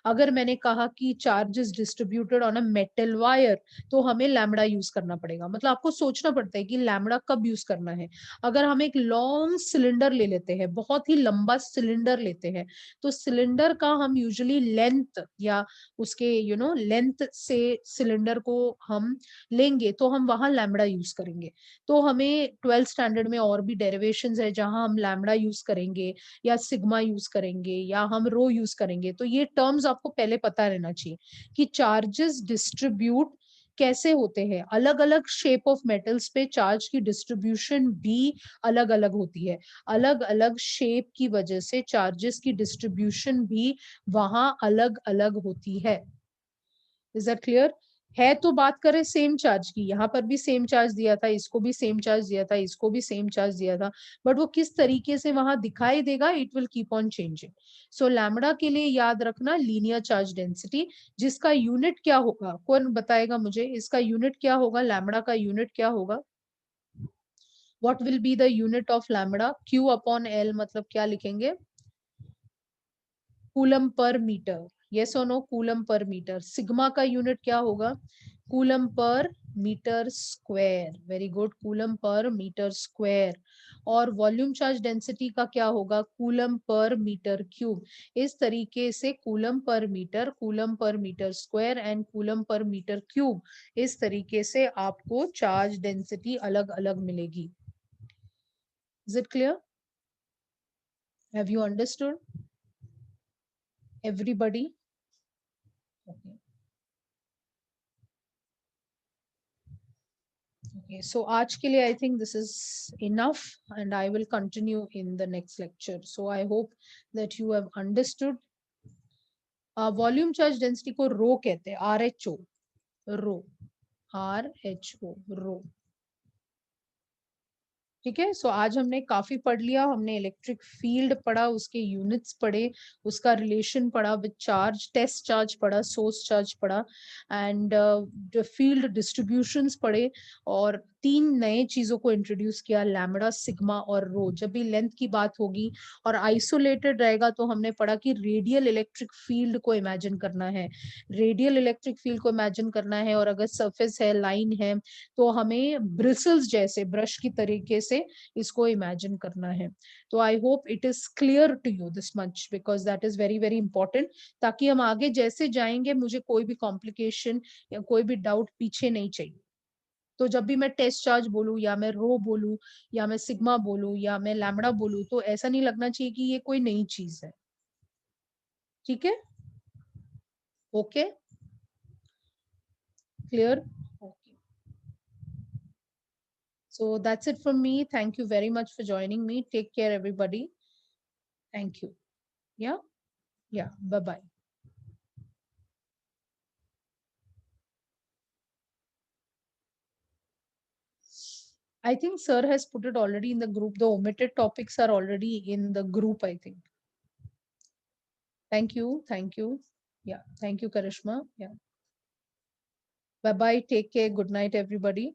अगर मैंने कहा कि charge is distributed on a metal wire, तो हमें लैम्बडा यूज करना पड़ेगा. मतलब आपको सोचना पड़ता है कि लैम्बडा कब यूज करना है. अगर हम एक लॉन्ग सिलेंडर ले लेते हैं, बहुत ही लंबा सिलेंडर लेते हैं, तो सिलेंडर का हम यूजुअली लेंथ या उसके लेंथ से सिलेंडर को हम लेंगे तो हम वहां लैम्बडा यूज करेंगे. तो हमें 12th स्टैंडर्ड में और भी डेरिवेशंस है जहां हम लैम्बडा यूज करेंगे या सिग्मा यूज करेंगे या हम रो यूज करेंगे. तो ये टर्म्स आपको पहले पता रहना चाहिए कि चार्जेस डिस्ट्रीब्यूट कैसे होते हैं. अलग अलग शेप ऑफ मेटल्स पे चार्ज की डिस्ट्रीब्यूशन भी अलग अलग होती है. अलग अलग शेप की वजह से चार्जेस की डिस्ट्रीब्यूशन भी वहां अलग अलग होती है. Is that clear? है तो बात करें सेम चार्ज की, यहाँ पर भी सेम चार्ज दिया था, इसको भी सेम चार्ज दिया था, इसको भी सेम चार्ज दिया था, बट वो किस तरीके से वहां दिखाई देगा it will keep on changing. So lambda के लिए याद रखना लीनियर चार्ज डेंसिटी, जिसका यूनिट क्या होगा? कौन बताएगा मुझे इसका यूनिट क्या होगा? लैम्बडा का यूनिट क्या होगा? What will be the unit of lambda? Q upon L मतलब क्या लिखेंगे? Coulomb per metre. yes or no? Coulomb per metre. Sigma का यूनिट क्या होगा? Coulomb per metre square. Very good, coulomb per metre square. और volume charge density का क्या होगा? Coulomb per metre cube. इस तरीके से coulomb per metre square and coulomb per metre cube, इस तरीके से आपको चार्ज डेंसिटी अलग अलग मिलेगी. Is it clear? Have you understood? Everybody? Okay. Okay, so आज के लिए I think this is enough and I will continue in the next lecture. So I hope that you have understood. Volume charge density को रो कहते हैं, RHO, रो, RHO, रो. ठीक है. सो आज हमने काफी पढ़ लिया. हमने इलेक्ट्रिक फील्ड पढ़ा, उसके यूनिट्स पढ़े, उसका रिलेशन पढ़ा विद चार्ज, टेस्ट चार्ज पढ़ा, सोर्स चार्ज पढ़ा, एंड फील्ड डिस्ट्रीब्यूशंस पढ़े. और 3 नए चीजों को इंट्रोड्यूस किया, लैम्बडा, सिग्मा और रो. जब भी लेंथ की बात होगी और आइसोलेटेड रहेगा तो हमने पढ़ा कि रेडियल इलेक्ट्रिक फील्ड को इमेजिन करना है. रेडियल इलेक्ट्रिक फील्ड को इमेजिन करना है, और अगर सरफेस है, लाइन है, तो हमें ब्रिसल्स जैसे ब्रश की तरीके से इसको इमेजिन करना है. तो I hope it is clear to you this much, because that is very very important, ताकि हम आगे जैसे जाएंगे मुझे कोई भी कॉम्प्लिकेशन या कोई भी डाउट पीछे नहीं चाहिए. तो जब भी मैं टेस्ट चार्ज बोलूं, या मैं रो बोलूं, या मैं सिग्मा बोलूं, या मैं लैम्बडा बोलूं, तो ऐसा नहीं लगना चाहिए कि ये कोई नई चीज है. ठीक है. Okay. Clear. Okay. So that's it from me. Thank you very much for joining me. Take care, everybody. Thank you. Yeah. Yeah. Bye-bye. I think sir has put it already in the group. The omitted topics are already in the group, I think. Thank you. Thank you. Yeah. Thank you, Karishma. Yeah. Bye-bye. Take care. Good night, everybody.